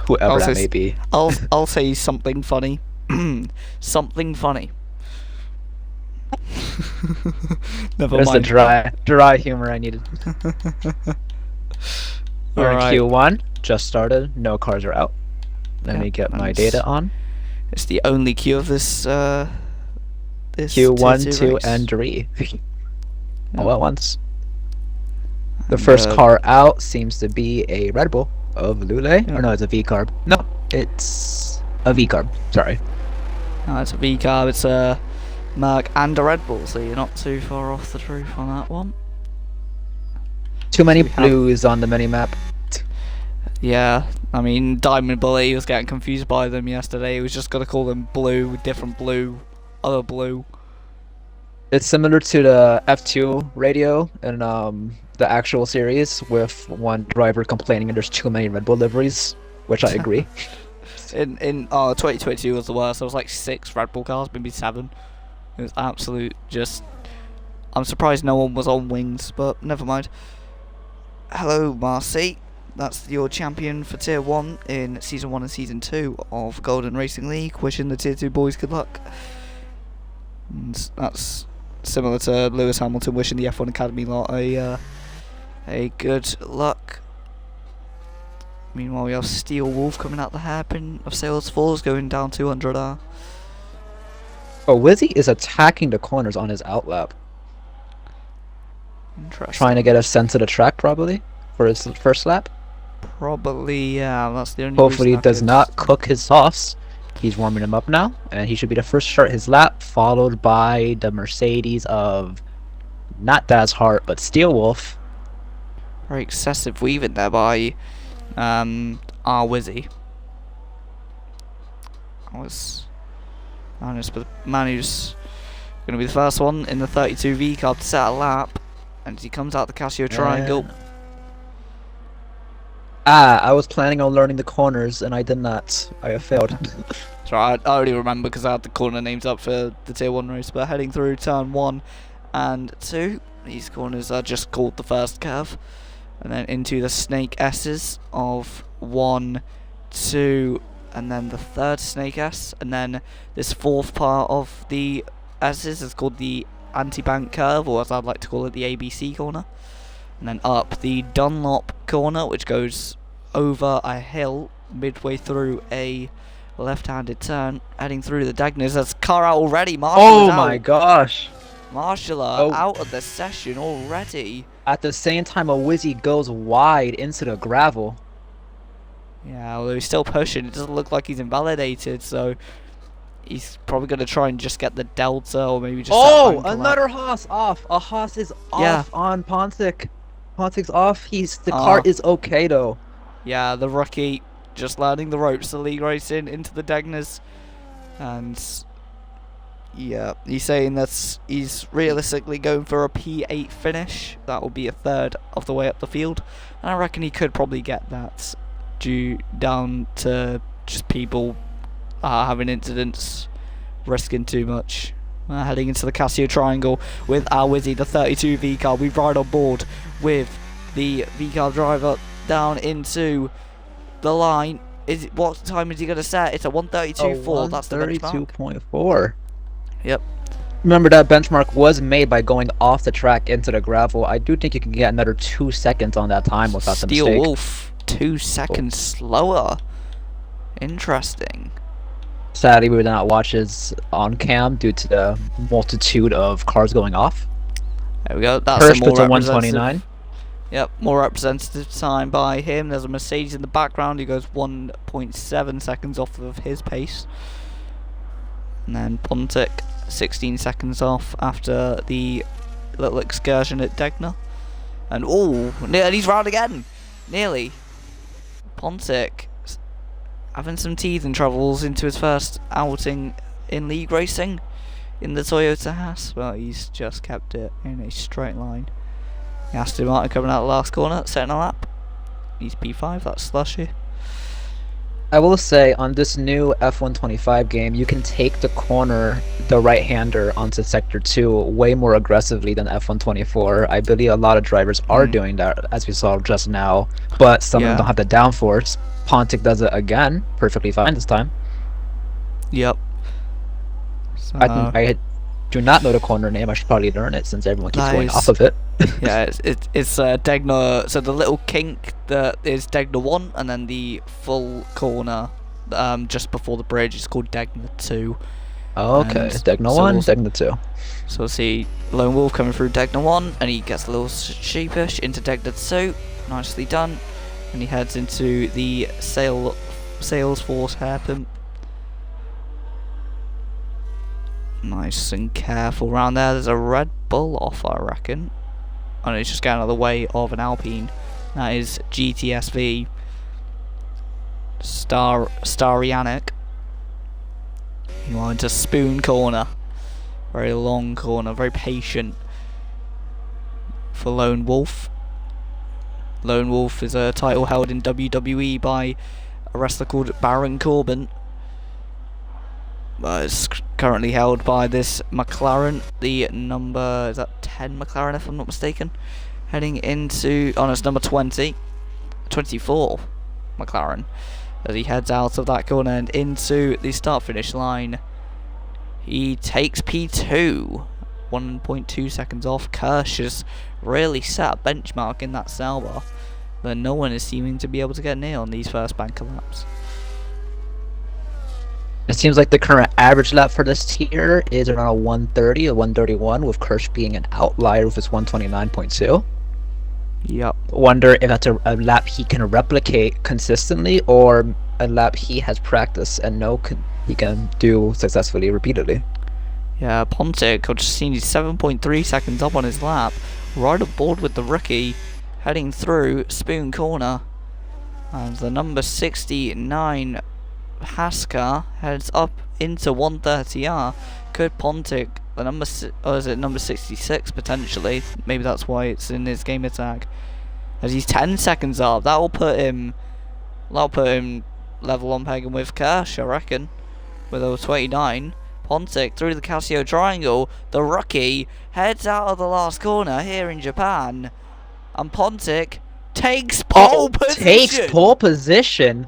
whoever that may be. I'll say something funny. Something funny. Never There's the mind. dry humor I needed. We're in Alright. Q1, just started, no cars are out. Let me get my data on. It's the only queue of this this Q1, tier 2, race. and 3. All Yep. at once. The first car out seems to be a Red Bull of Lule. Or no, it's a V-carb. No, it's a V-carb. Sorry. No, it's a V-carb, it's a Merc and a Red Bull, so you're not too far off the truth on that one. Too many blues on the minimap. Yeah, I mean, Diamond Bully was getting confused by them yesterday. He was just going to call them blue, different blue, other blue. It's similar to the F2 radio in the actual series, with one driver complaining there's too many Red Bull liveries, which I agree. in 2022 was the worst. There was like 6 Red Bull cars, maybe 7. It was absolute just... I'm surprised no one was on wings, but never mind. Hello, Marcy. That's your champion for Tier 1 in Season 1 and Season 2 of Golden Racing League. Wishing the Tier 2 boys good luck. And that's similar to Lewis Hamilton wishing the F1 Academy lot a good luck. Meanwhile, we have Steel Wolf coming out the hairpin of Salesforce, going down 200R. Oh, Wizzy is attacking the corners on his outlap. Interesting. Trying to get a sense of the track, probably, for his first lap. Probably, yeah, that's the only Hopefully he reason I does could- not cook his sauce. He's warming him up now, and he should be the first to start his lap, followed by the Mercedes of not Dad's Heart, but Steel Wolf. Very excessive weaving there by our Wizzy. The man who's going to be the first one in the 32 V car to set a lap, and as he comes out the Casio Triangle. I was planning on learning the corners, and I did not. I have failed. That's right, I already remember because I had the corner names up for the Tier 1 race, but heading through turn 1 and 2, these corners are just called the first curve, and then into the Snake S's of 1, 2, and then the third Snake S, and then this fourth part of the S's is called the anti-bank curve, or as I'd like to call it, the ABC corner, and then up the Dunlop corner, which goes over a hill midway through a left-handed turn, heading through the Dagners. That's car out already. Oh my gosh! Marshall out of the session already. At the same time, a Wizzy goes wide into the gravel. Yeah, although he's still pushing, it doesn't look like he's invalidated, so he's probably going to try and just get the Delta, or maybe just... Oh, another Haas off! A Haas is off on Pontic. Pontic's off. The car is okay, though. Yeah, the rookie just learning the ropes, the league racing into the Dagners. And yeah, he's saying that he's realistically going for a P8 finish. That will be a third of the way up the field. And I reckon he could probably get that due down to just people having incidents, risking too much. Heading into the Casio Triangle with our Wizzy, the 32 V car. We ride on board with the V car driver down into the line. What time is he going to set? It's a 1:32.4. That's the benchmark. 1:32.4. Yep. Remember that benchmark was made by going off the track into the gravel. I do think you can get another 2 seconds on that time without the mistake. Steel Wolf 2 seconds slower. Interesting. Sadly, we did not watch his on cam due to the multitude of cars going off. There we go. That's Hirsch a more puts a representative. 129. Yep, more representative time by him. There's a Mercedes in the background. He goes 1.7 seconds off of his pace. And then Pontic 16 seconds off after the little excursion at Degner. And and he's round again. Nearly. Pontic having some teething troubles into his first outing in league racing in the Toyota Haas. Well, he's just kept it in a straight line. Aston Martin coming out the last corner, setting a lap. He's P5, that's Slushy. I will say on this new F125 game, you can take the corner, the right-hander onto Sector 2 way more aggressively than F124. I believe a lot of drivers are Hmm. doing that, as we saw just now, but some of them Yeah. don't have the downforce. Pontic does it again, perfectly fine this time. Yep. So I do not know the corner name. I should probably learn it since everyone keeps that going off is, of it. yeah, it's Degner. So the little kink that is Degner 1, and then the full corner, just before the bridge, is called Degner 2. Okay, And Degna so 1, Degna 2. so we'll see Lone Wolf coming through Degner 1, and he gets a little sheepish into Degner 2. Nicely done. And he heads into the Salesforce hairpin. Nice and careful round there. There's a Red Bull off, I reckon. And it's just getting out of the way of an Alpine. That is GTSV Starianic. You are into Spoon Corner. Very long corner, very patient for Lone Wolf. Lone Wolf is a title held in WWE by a wrestler called Baron Corbin. It's currently held by this McLaren, the number, is that 10 McLaren if I'm not mistaken? Heading into, oh no, it's number 20, 24 McLaren, as he heads out of that corner and into the start-finish line. He takes P2, 1.2 seconds off. Kirsch has really set a benchmark in that Sauber that no one is seeming to be able to get near on these first banker laps. It seems like the current average lap for this tier is around a 130 or 131, with Kirsch being an outlier with his 129.2. Yep. Wonder if that's a lap he can replicate consistently, or a lap he has practiced and he can do successfully repeatedly. Yeah, Pontic, I've just seen he's 7.3 seconds up on his lap, right aboard with the rookie, heading through Spoon Corner. And the number 69 Haskar heads up into 130R. Could Pontic, the number, or is it number 66 potentially? Maybe that's why it's in his game tag. As he's 10 seconds up, that'll put him level on pegging with Kirsch, I reckon, with over 29. Pontic through the Casio Triangle. The rookie heads out of the last corner here in Japan, and Pontic takes pole position. Takes pole position.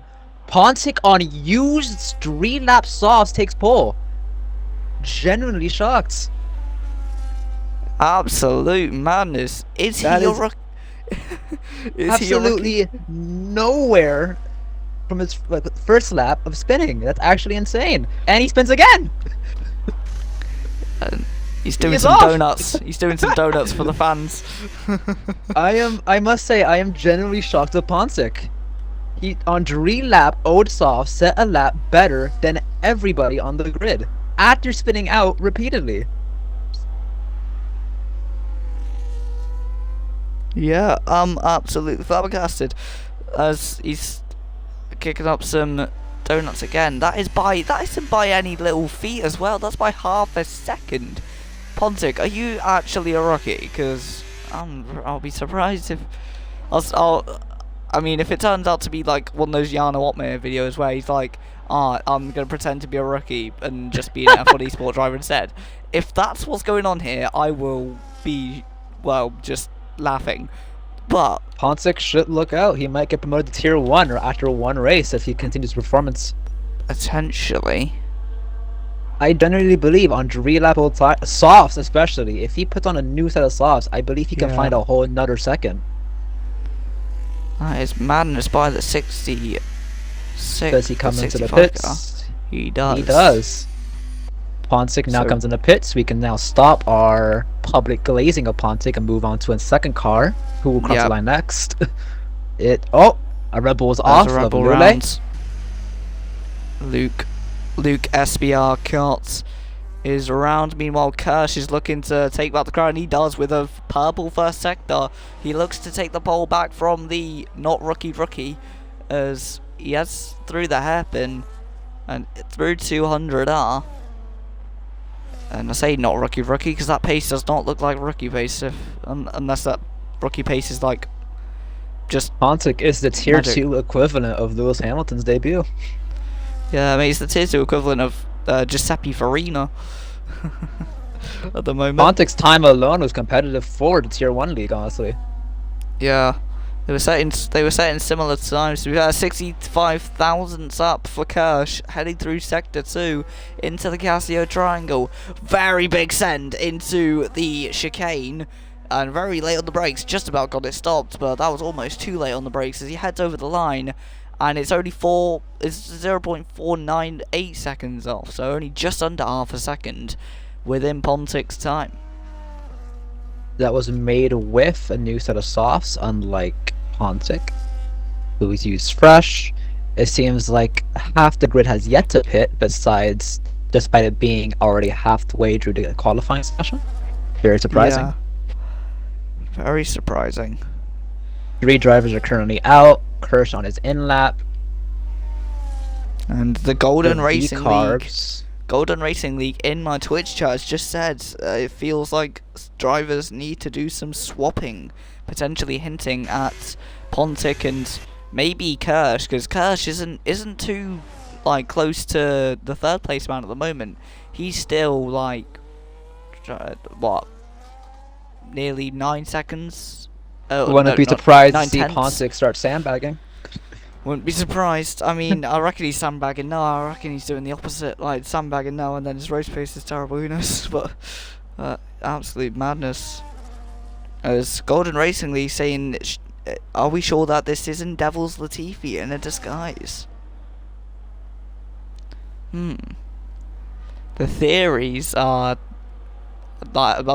Pontic on used 3-lap softs takes pole. Genuinely shocked. Absolute madness. Is That he a is rookie? absolutely nowhere from his first lap of spinning. That's actually insane. And he spins again. He's doing is some off. donuts. He's doing some donuts for the fans. I must say, I am genuinely shocked at Pontic. He, on 3-lap old soft, set a lap better than everybody on the grid after spinning out repeatedly. Yeah, I'm absolutely flabbergasted as he's kicking up some donuts again. That isn't by any little feat as well. That's by half a second. Pontic, are you actually a rookie? Because I'll be surprised if I mean, if it turns out to be like one of those Jarno Ottmar videos where he's like, I'm going to pretend to be a rookie and just be an F1 eSport driver instead. If that's what's going on here, I will be, well, just laughing. But Pontic should look out. He might get promoted to Tier 1 or after one race if he continues performance. potentially, I generally believe on 3-lap old softs especially, if he puts on a new set of softs, I believe he can Yeah. find a whole another second. that is madness by the 66. Does he come into the 65 car. pits? He does. He does. Pontic now So- comes in the pits. We can now stop our public glazing of Pontic and move on to a second car, who will cross Yep. the line next. A Red Bull was There's off. a Rebel Lovely. round. Luke SBR Kurtz is around. Meanwhile, Kirsch is looking to take back the car, and he does with a purple first sector. He looks to take the pole back from the not rookie as he heads through the hairpin and through 200R. And I say not rookie because that pace does not look like rookie pace, unless that rookie pace is like just Pontic is the tier magic. 2 equivalent of Lewis Hamilton's debut. Yeah, I mean, it's the tier 2 equivalent of Giuseppe Farina at the moment. Pontic's time alone was competitive for the tier 1 league, honestly. Yeah, they were setting similar times. We got 65 thousandths up for Kirsch heading through sector 2 into the Casio Triangle. Very big send into the chicane. And very late on the brakes, just about got it stopped, but that was almost too late on the brakes as he heads over the line, and it's only 0.498 seconds off, so only just under half a second within Pontic's time. That was made with a new set of softs, unlike Pontic, who's used fresh. It seems like half the grid has yet to pit, besides, despite it being already halfway through the qualifying session. Very surprising. Yeah. Very surprising. 3 drivers are currently out. Kirsch on his in-lap. And the Golden Racing League, carbs. Golden Racing League in my Twitch chat has just said it feels like drivers need to do some swapping, potentially hinting at Pontic and maybe Kirsch, because Kirsch isn't too like close to the third place man at the moment. He's still like what, nearly 9 seconds. Wouldn't be surprised to see Pontic start sandbagging. Wouldn't be surprised. I mean, I reckon he's sandbagging now. I reckon he's doing the opposite, like sandbagging now, and then his race pace is terrible. Who knows? But absolute madness. As Golden Racing League saying, are we sure that this isn't Devil's Latifi in a disguise? The theories are like,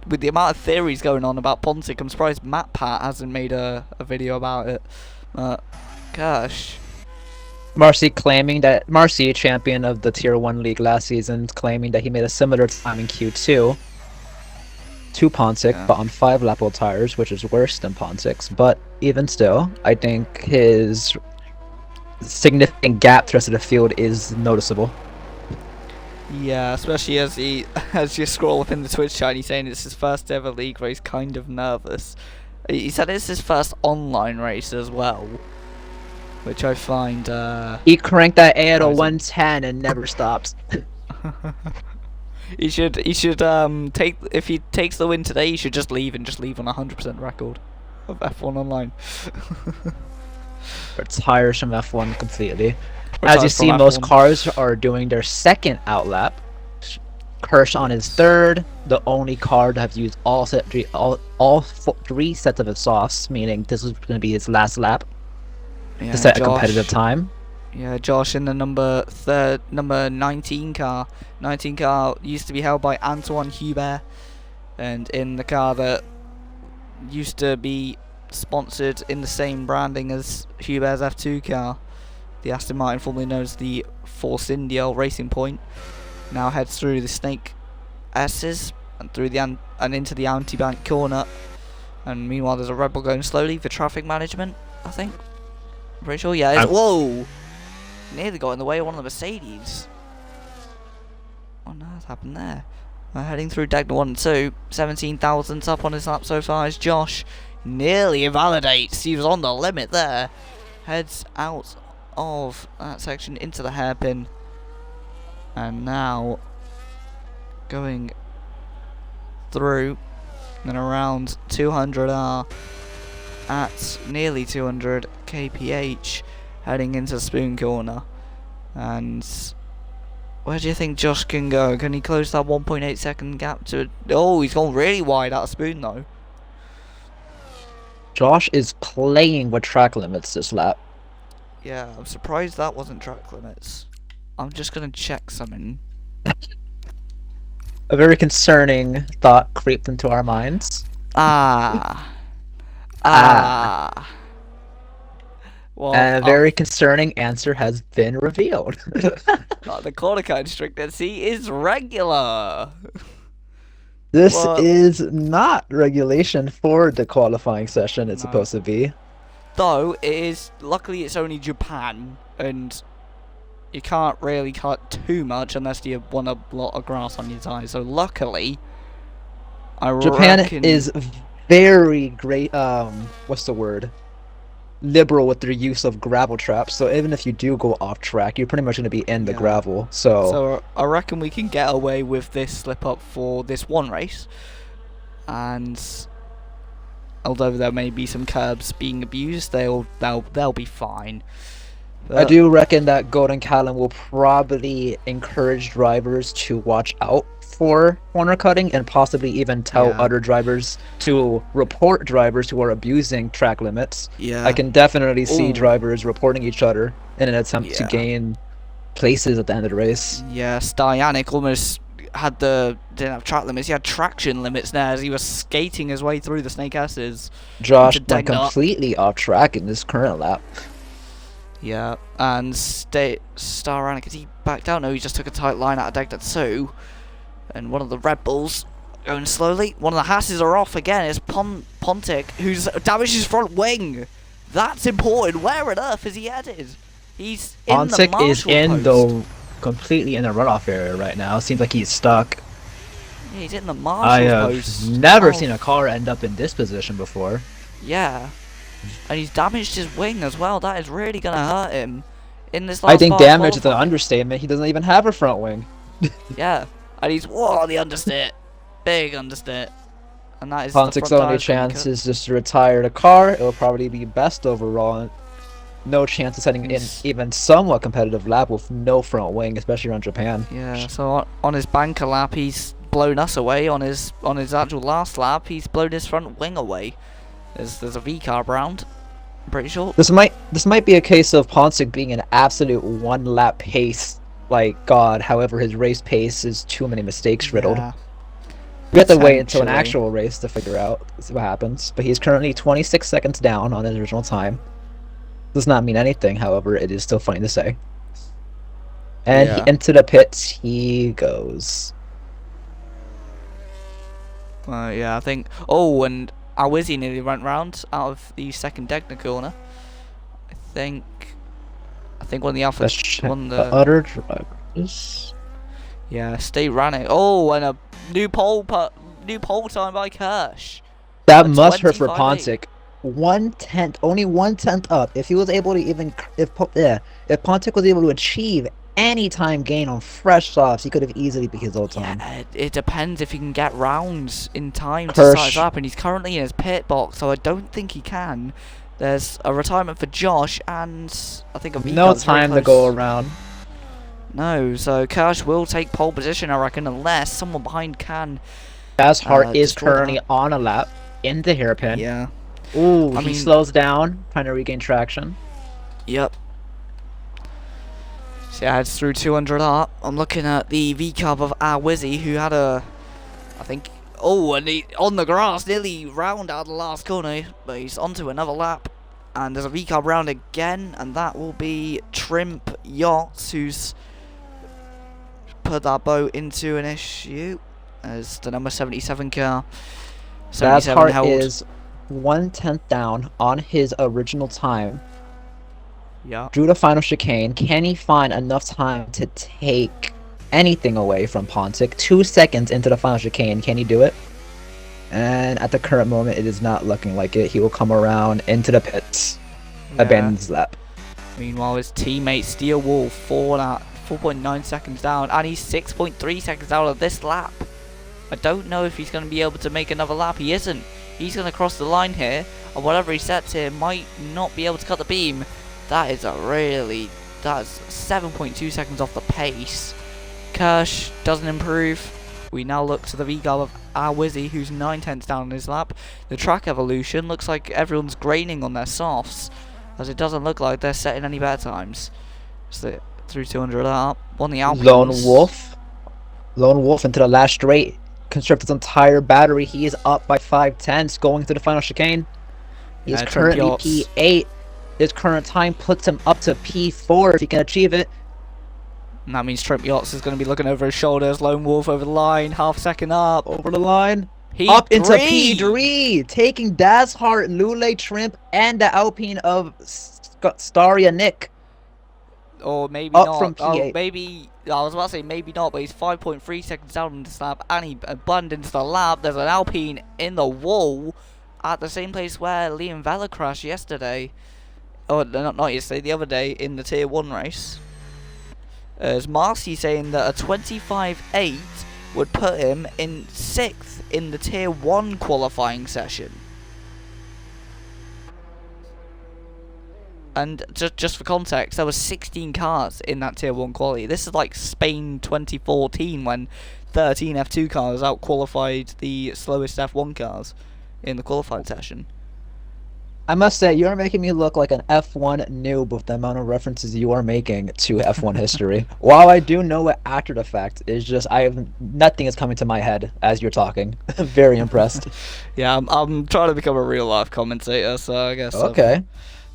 with the amount of theories going on about Pontic, I'm surprised Matt Pat hasn't made a video about it. Gosh. Marcy, champion of the Tier 1 league last season, claiming that he made a similar time in Q2 to Pontic, Yeah. but on 5-lap old tires, which is worse than Pontic's. But even still, I think his significant gap to the rest of the field is noticeable. Yeah, especially as you scroll up in the Twitch chat, he's saying it's his first ever league race, kind of nervous. He said it's his first online race as well, which I find He cranked that A at a 110 and never stops. he should take, if he takes the win today, he should just leave on 100% record of F1 online. Retires from F1 completely. As you see, most cars are doing their second outlap. Kirsch on his third, the only car to have used all three sets of his softs, meaning this was going to be his last lap to set a competitive time. Yeah, Josh in the number 19 car. 19 car used to be held by Antoine Hubert, and in the car that used to be sponsored in the same branding as Hubert's F2 car, the Aston Martin, formerly known as the Force India Racing Point, now heads through the Snake S's and through the and into the anti-bank corner. And meanwhile, there's a Red Bull going slowly for traffic management, I think. I'm pretty sure. Yeah. Whoa! Nearly got in the way of one of the Mercedes. What on earth happened there? Heading through Degner 1 and 2, 17 thousandths up on his lap so far as Josh nearly invalidates. He was on the limit there. Heads out of that section into the hairpin, and now going through and around 200R at nearly 200 kph, heading into Spoon Corner. And where do you think Josh can go? Can he close that 1.8 second gap to... Oh, he's gone really wide out of Spoon though. Josh is playing with track limits this lap. Yeah, I'm surprised that wasn't track limits. I'm just gonna check something. A very concerning thought creeped into our minds. Well, and a very concerning answer has been revealed. The corner cut strictness is regular. This is not regulation for the qualifying session it's supposed to be. Though it is, luckily it's only Japan, and you can't really cut too much unless you want a lot of grass on your tyres. So luckily, Japan is very great. What's the word? liberal with their use of gravel traps. So even if you do go off track, you're pretty much going to be in the Yeah. gravel. So So I reckon we can get away with this slip up for this one race, and although there may be some curbs being abused, they'll be fine. I But do reckon that Golden Callan will probably encourage drivers to watch out for corner cutting and possibly even tell Yeah. other drivers to report drivers who are abusing track limits. Yeah. I can definitely see Ooh. drivers reporting each other in an attempt to Yeah. gain places at the end of the race. Yeah, Styanic almost didn't have track limits. He had traction limits there as he was skating his way through the Snake S's. Josh Into went Degnar. completely off track in this current lap. Yeah, and Styanic, as he backed out, no, he just took a tight line out of Degnar 2. And one of the Red Bulls going slowly. One of the Hasses are off again. It's Pontic, who's damaged his front wing. That's important. Where on earth is he headed? He's in the Pontic Marshall is in post. completely in the runoff area right now. Seems like he's stuck. Yeah, he's in the Marshall I have post. never Oh, seen a car end up in this position before. Yeah. And he's damaged his wing as well. That is really going to hurt him in this last I think part of damage is an qualifying. understatement. He doesn't even have a front wing. Yeah. And he's, whoa, the understeer. Big understeer. And that is the Pontic's front only tyres being chance cut. is just to retire the car. It will probably be best overall. And no chance of setting in He's- even somewhat competitive lap with no front wing, especially around Japan. Yeah, so on his banker lap, he's blown us away. On his actual last lap, he's blown his front wing away. There's a V-carb round, I'm pretty sure. This might be a case of Pontic being an absolute one lap pace like god. However, his race pace is too many mistakes riddled. Yeah. We have to wait until an Potentially. actual race to figure out what happens. But he's currently 26 seconds down on his original time. Does not mean anything, however, it is still funny to say. And Yeah. into the pits he goes. Yeah, I think. Oh, and Awizzy nearly went round out of the second Degner corner. I think one of the Alpha, Let's check one the of the other drivers. yeah, Stay ran it. Oh, and a new pole time by Kirsch. That A must hurt for 25.8. Pontic. 1/10, only 1/10 up. If he was able to even, if Pontic was able to achieve any time gain on fresh softs, he could have easily beat his old time. Yeah, it depends if he can get rounds in time to Kirsch. size up, and he's currently in his pit box, so I don't think he can. There's a retirement for Josh, and I think a V No card's very time to close. go around. No, so Kirsch will take pole position, I reckon, unless someone behind can. As Hart is destroy currently that. on a lap in the hairpin. Yeah. Ooh, I he mean- slows down, trying to regain traction. Yep. So yeah, it's through 200 up. I'm looking at the V-carb of Awizzy, who had a, I think, oh, and he, on the grass, nearly round out the last corner, but he's onto another lap. And there's a V-carb round again, and that will be Trimp Yachts, who's put that boat into an issue as the number 77 car. That 77 Hart held. is 1/10 down on his original time. Yeah. Drew the final chicane. Can he find enough time to take anything away from Pontic? 2 seconds into the final chicane. Can he do it? And at the current moment, it is not looking like it. He will come around into the pits. Yeah. Abandons his lap. Meanwhile, his teammate Steel Wolf 4.9 seconds down, and he's 6.3 seconds out of this lap. I don't know if he's going to be able to make another lap. He isn't. He's going to cross the line here, and whatever he sets here might not be able to cut the beam. That's 7.2 seconds off the pace. Kirsch doesn't improve. We now look to the V-Gull of Awizzy, who's 9/10 down on his lap. The track evolution looks like everyone's graining on their softs, as it doesn't look like they're setting any better times. So through 200 up, on the Alpines. Lone Wolf into the last straight. Construct his entire battery. He is up by 5/10, going to the final chicane. He is Yeah, Trimp currently Yachts. P8. His current time puts him up to P4 if he can achieve it. And that means Trimp Yachts is going to be looking over his shoulders. Lone Wolf over the line, half second up. Over the line. P3. Up into P3, taking Das Hart, Lule Trimp, and the Alpine of Staria Nick. Or maybe Up not. from Oh, P8. maybe. I was about to say maybe not, but he's 5.3 seconds down on this lap, and he abandons the lap. There's an Alpine in the wall at the same place where Liam Vella crashed yesterday. oh, not yesterday, the other day in the Tier 1 race. As Marcy saying that a 25.8 would put him in 6th in the Tier 1 qualifying session. And just for context, there were 16 cars in that Tier 1 quality. This is like Spain 2014 when 13 F2 cars out-qualified the slowest F1 cars in the qualifying session. I must say, you're making me look like an F1 noob with the amount of references you are making to F1 history. While I do know it after the fact, it's just nothing is coming to my head as you're talking. Very impressed. Yeah, I'm trying to become a real life commentator, so I guess. Okay.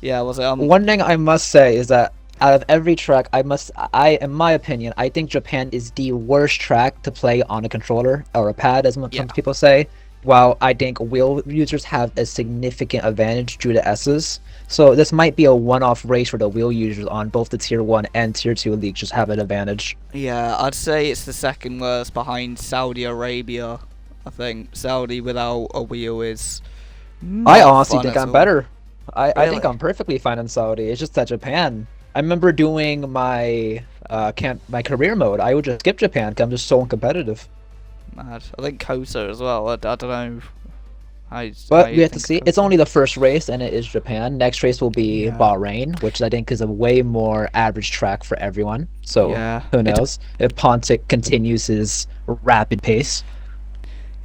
Yeah, was it? One thing I must say is that out of every track, in my opinion, I think Japan is the worst track to play on a controller or a pad, as some people say. While I think wheel users have a significant advantage due to S's. So this might be a one-off race for the wheel users on both the Tier 1 and Tier 2 leagues just have an advantage. Yeah, I'd say it's the second worst behind Saudi Arabia. I think Saudi without a wheel is I honestly think I'm all. better. I Really? think I'm perfectly fine in Saudi. It's just that Japan. I remember doing my my career mode. I would just skip Japan because I'm just so uncompetitive. Mad. I think Kota as well. I don't know. But we have to see. It's only the first race, and it is Japan. Next race will be Bahrain, which I think is a way more average track for everyone. So who knows if Pontic continues his rapid pace.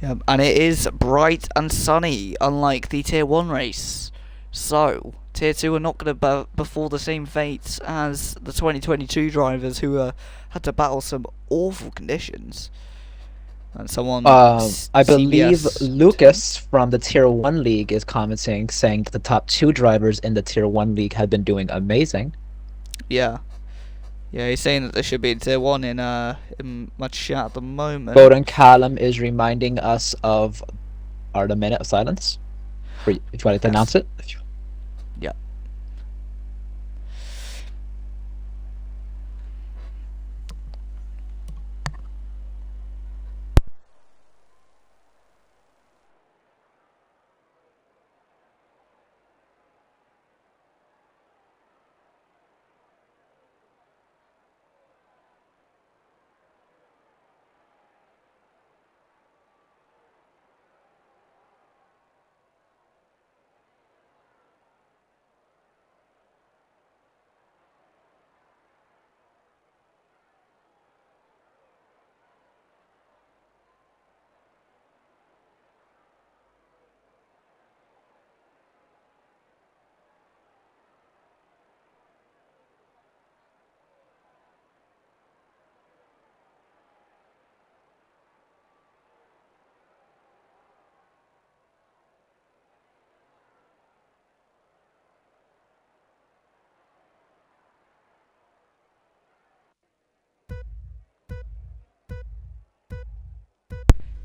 Yeah, and it is bright and sunny, unlike the Tier 1 race. So Tier 2 are not going to befall the same fates as the 2022 drivers who had to battle some awful conditions. And someone, I believe Lucas from the Tier 1 league is commenting, saying that the top 2 drivers in the Tier 1 league have been doing amazing. Yeah, he's saying that there should be a Tier 1 in my chat at the moment. Golden Callum is reminding us of the minute of silence. If you want to announce it. Yeah.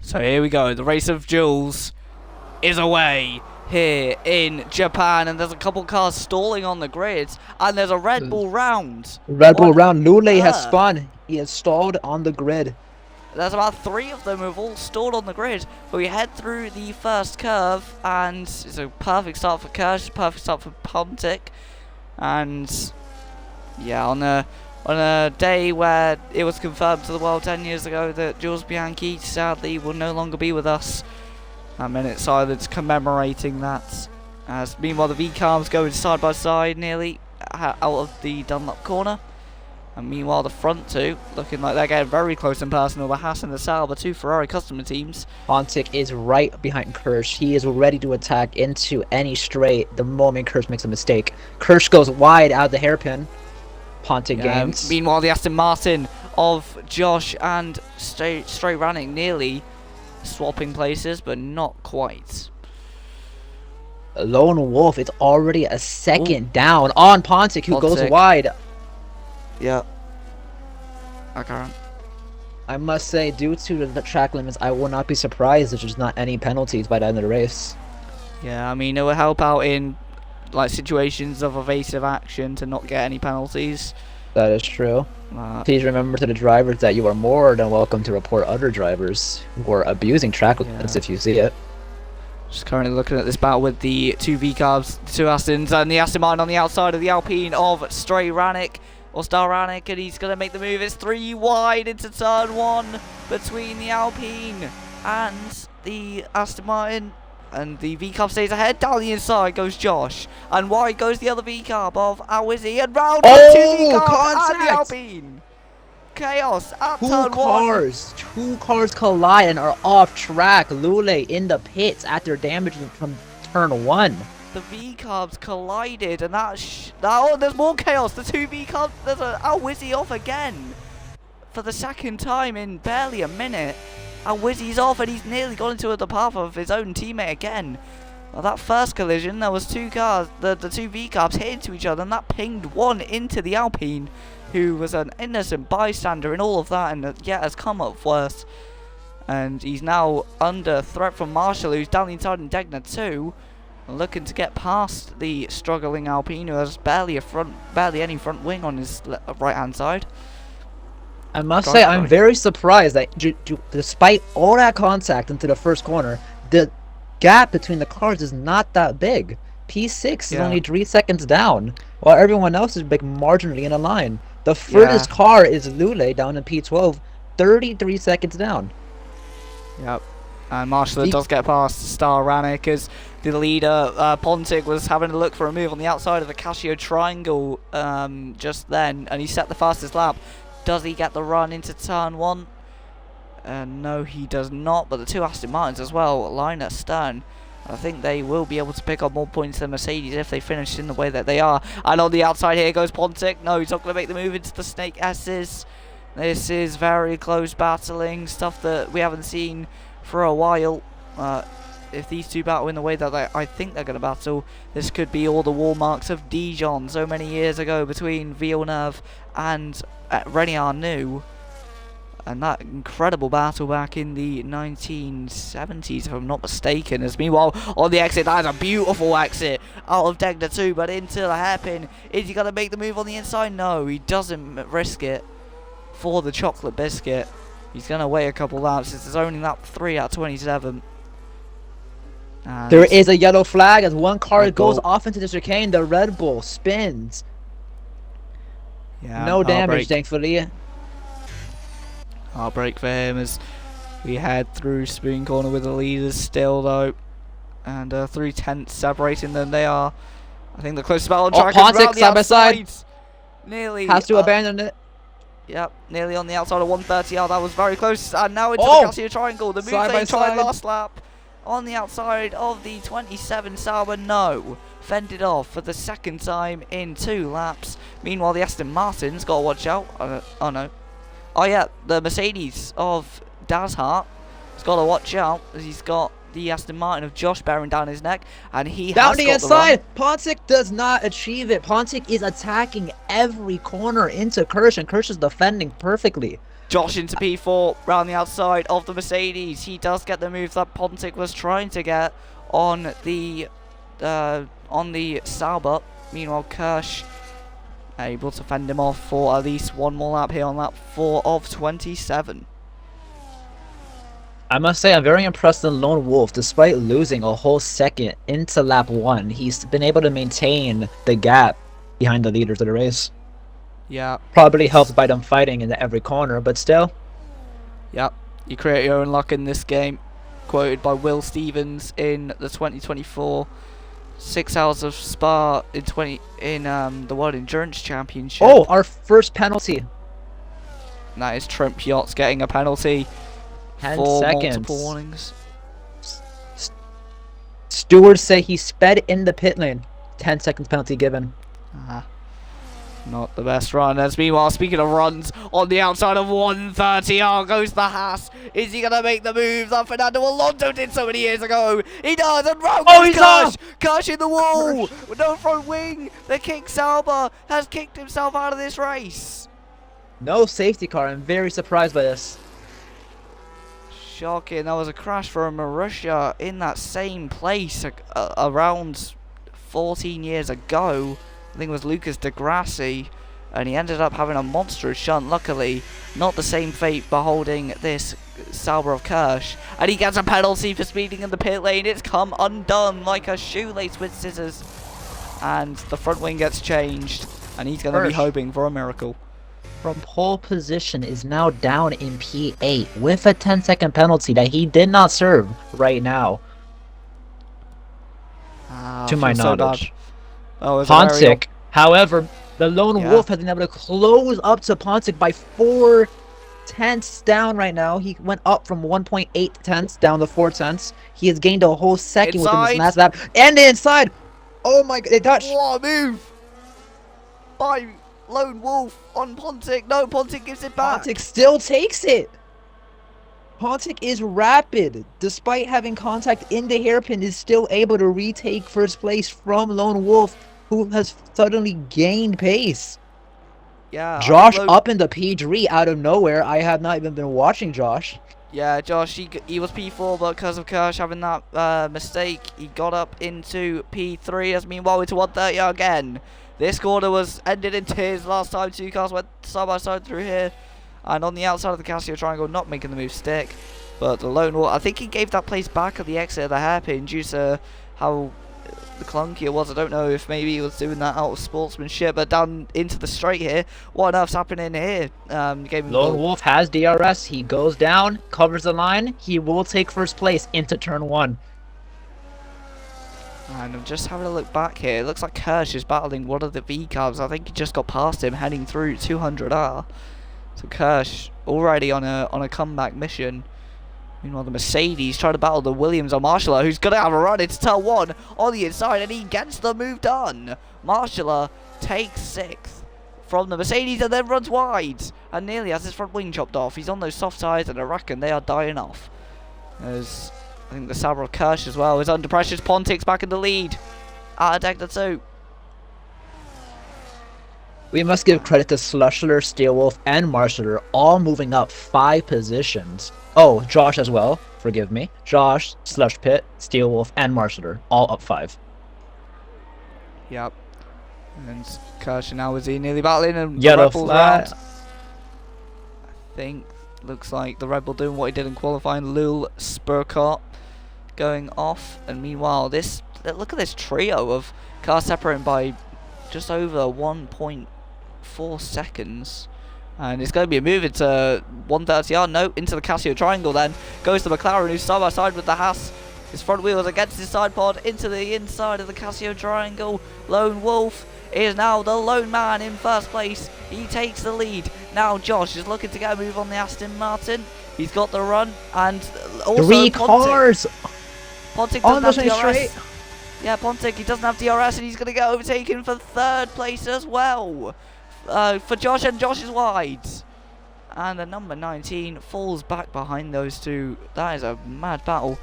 So here we go. The race of Jules is away here in Japan, and there's a couple cars stalling on the grid, and there's a Red Bull round. Red Bull round. Lule has spun. He is stalled on the grid. There's about 3 of them who've all stalled on the grid, but we head through the first curve, and it's a perfect start for Kirsch, perfect start for Pontic, and yeah, on a day where it was confirmed to the world 10 years ago that Jules Bianchi sadly will no longer be with us. A minute silence commemorating that. As meanwhile the V-Cars going side by side nearly out of the Dunlop corner. And meanwhile the front two looking like they're getting very close and personal. The Haas and the Sauber, 2 Ferrari customer teams. Pontic is right behind Kirsch. He is ready to attack into any straight the moment Kirsch makes a mistake. Kirsch goes wide out of the hairpin. Pontic gains. Meanwhile, the Aston Martin of Josh and Straight Running nearly swapping places, but not quite. Lone Wolf, it's already a second down on Pontic, who goes wide. Yeah. Okay. I must say, due to the track limits, I will not be surprised if there's not any penalties by the end of the race. Yeah, I mean, it will help out in like situations of evasive action to not get any penalties. That is true. Please remember to the drivers that you are more than welcome to report other drivers who are abusing track limits if you see it. Just currently looking at this battle with the two V-Carbs, the two Astons, and the Aston Martin on the outside of the Alpine of Staranic, and he's going to make the move. It's 3 wide into turn 1 between the Alpine and the Aston Martin. And the V-Carb stays ahead. Down the inside goes Josh. And wide goes the other V-Carb of Awizzy. And round two V-Carbs and the Alpine. Chaos at turn 1. Two cars collide and are off track. Lule in the pits after damage from turn 1. The V-Carbs collided, and oh, there's more chaos. The two V-Carbs, there's a Awizzy off again for the second time in barely a minute. Awizzy's off, and he's nearly got into the path of his own teammate again. Well, that first collision, there was two cars, the two V-Carbs hit into each other, and that pinged one into the Alpine, who was an innocent bystander in all of that, and yet has come up worse. And he's now under threat from Marshall, who's down the inside in Degner too, looking to get past the struggling Alpine, who has barely any front wing on his right hand side. I must say, I'm very surprised that despite all that contact into the first corner, the gap between the cars is not that big. P6 is only 3 seconds down, while everyone else is big marginally in a line. The furthest car is Lule down in P12, 33 seconds down. Yep. And Marshall does get past Staranic as the leader, Pontic, was having a look for a move on the outside of the Casio Triangle just then, and he set the fastest lap. Does he get the run into turn 1? No, he does not, but the two Aston Martins as well line at stern. I think they will be able to pick up more points than Mercedes if they finish in the way that they are. And on the outside here goes Pontic. No, he's not going to make the move into the Snake S's. This is very close battling, stuff that we haven't seen for a while. If these two battle in the way that I think they're going to battle, this could be all the wall marks of Dijon so many years ago between Villeneuve and Renier New. And that incredible battle back in the 1970s, if I'm not mistaken. As meanwhile, on the exit, that is a beautiful exit out of Degner 2, but into the hairpin. Is he going to make the move on the inside? No, he doesn't risk it for the chocolate biscuit. He's going to wait a couple laps. This is only lap 3 out of 27. And there is a yellow flag as one car goes off into the chicane. The Red Bull spins. Yeah, no damage, thankfully. Heartbreak for him as we head through Spoon Corner with the leaders still though, and 3 tenths separating them. They are, I think, the closest battle on track. Pontic side by side. Nearly has to abandon it. Yep, nearly on the outside of 130. Oh, that was very close. And now into the Casio Triangle. The move they tried last lap on the outside of the 27 Sauber. No, fended off for the second time in 2 laps. Meanwhile, the Aston Martin's got to watch out. Oh no. Oh yeah, the Mercedes of Dazhart has got to watch out as he's got the Aston Martin of Josh bearing down his neck, and he down has the inside. Pontic does not achieve it. Pontic is attacking every corner into Kirsch, and Kirsch is defending perfectly. Josh into P4 round the outside of the Mercedes. He does get the move that Pontic was trying to get on the Sauber. Meanwhile, Kirsch able to fend him off for at least one more lap here on lap 4 of 27. I must say, I'm very impressed with Lone Wolf. Despite losing a whole second into lap 1, he's been able to maintain the gap behind the leaders of the race. Yeah. Probably helped by them fighting in every corner, but still. Yep. You create your own luck in this game. Quoted by Will Stevens in the 2024 6 Hours of Spa in the World Endurance Championship. Oh, our first penalty. And that is Trent Yachts getting a penalty 10 for seconds. multiple warnings. Stewards say he sped in the pit lane. 10 seconds penalty given. Not the best run. As meanwhile, speaking of runs, on the outside of 130, goes the Haas. Is he going to make the move that Fernando Alonso did so many years ago? He does, and round goes Kirsch. Kirsch in the wall. With no front wing. The King Sauber has kicked himself out of this race. No safety car. I'm very surprised by this. Shocking. That was a crash for Marussia in that same place around 14 years ago. I think it was Lucas Di Grassi. and he ended up having a monstrous shunt. Luckily, not the same fate beholding this Sauber of Kirsch, and he gets a penalty for speeding in the pit lane. It's come undone like a shoelace with scissors, and the front wing gets changed, and he's going to be hoping for a miracle. From pole position is now down in P8 with a 10-second penalty that he did not serve right now, to my knowledge. Oh, Pontic, however, the Lone Wolf has been able to close up to Pontic by 4 tenths down right now. He went up from 1.8 tenths down to 4 tenths. He has gained a whole second within this last lap. And inside! Oh my god, they touched! What a move! By Lone Wolf on Pontic. No, Pontic gives it back. Pontic still takes it! Pontic is rapid. Despite having contact in the hairpin, is still able to retake first place from Lone Wolf, who has suddenly gained pace. Yeah, Josh up in the P3 out of nowhere. I have not even been watching Josh. Yeah, Josh, he was P4, but because of Kirsch having that mistake, he got up into P3. As meanwhile, into 130 again. This corner was ended in tears last time. Two cars went side by side through here. And on the outside of the Casio triangle, not making the move stick. But the Lone Wolf, I think he gave that place back at the exit of the hairpin due to how clunky it was. I don't know if maybe he was doing that out of sportsmanship, but down into the straight here, what on earth's happening here? Lone Wolf has DRS. He goes down, covers the line. He will take first place into turn 1. And I'm just having a look back here. It looks like Kirsch is battling one of the V cars. I think he just got past him heading through 200R. So Kirsch already on a comeback mission. Meanwhile, the Mercedes trying to battle the Williams on Marshallah, who's going to have a run into turn 1 on the inside, and he gets the move done. Marshallah takes 6th from the Mercedes and then runs wide and nearly has his front wing chopped off. He's on those soft tyres, and I reckon they are dying off. As I think the Sauber of Kirsch as well is under pressure. Pontic's back in the lead at Degner 2. We must give credit to Slushler, Steelwolf, and Marshaller, all moving up 5 positions. Oh, Josh as well, forgive me. Josh, Slush Pit, Steelwolf, and Marshaller, all up 5. Yep. And Kirsch now is he nearly battling and Yellow flag. I think looks like the Red Bull doing what he did in qualifying. Lul Spurcott going off, and meanwhile look at this trio of cars separating by just over 1.4 seconds. And it's going to be a move into 130R. No, into the Casio triangle then. Goes to McLaren, who's side by side with the Haas. His front wheels against his side pod into the inside of the Casio triangle. Lone Wolf is now the lone man in first place. He takes the lead. Now Josh is looking to get a move on the Aston Martin. He's got the run, and also 3 cars! Pontic doesn't have DRS. Straight. Yeah, Pontic, he doesn't have DRS, and he's going to get overtaken for 3rd place as well. For Josh, and Josh is wide. And the number 19 falls back behind those two. That is a mad battle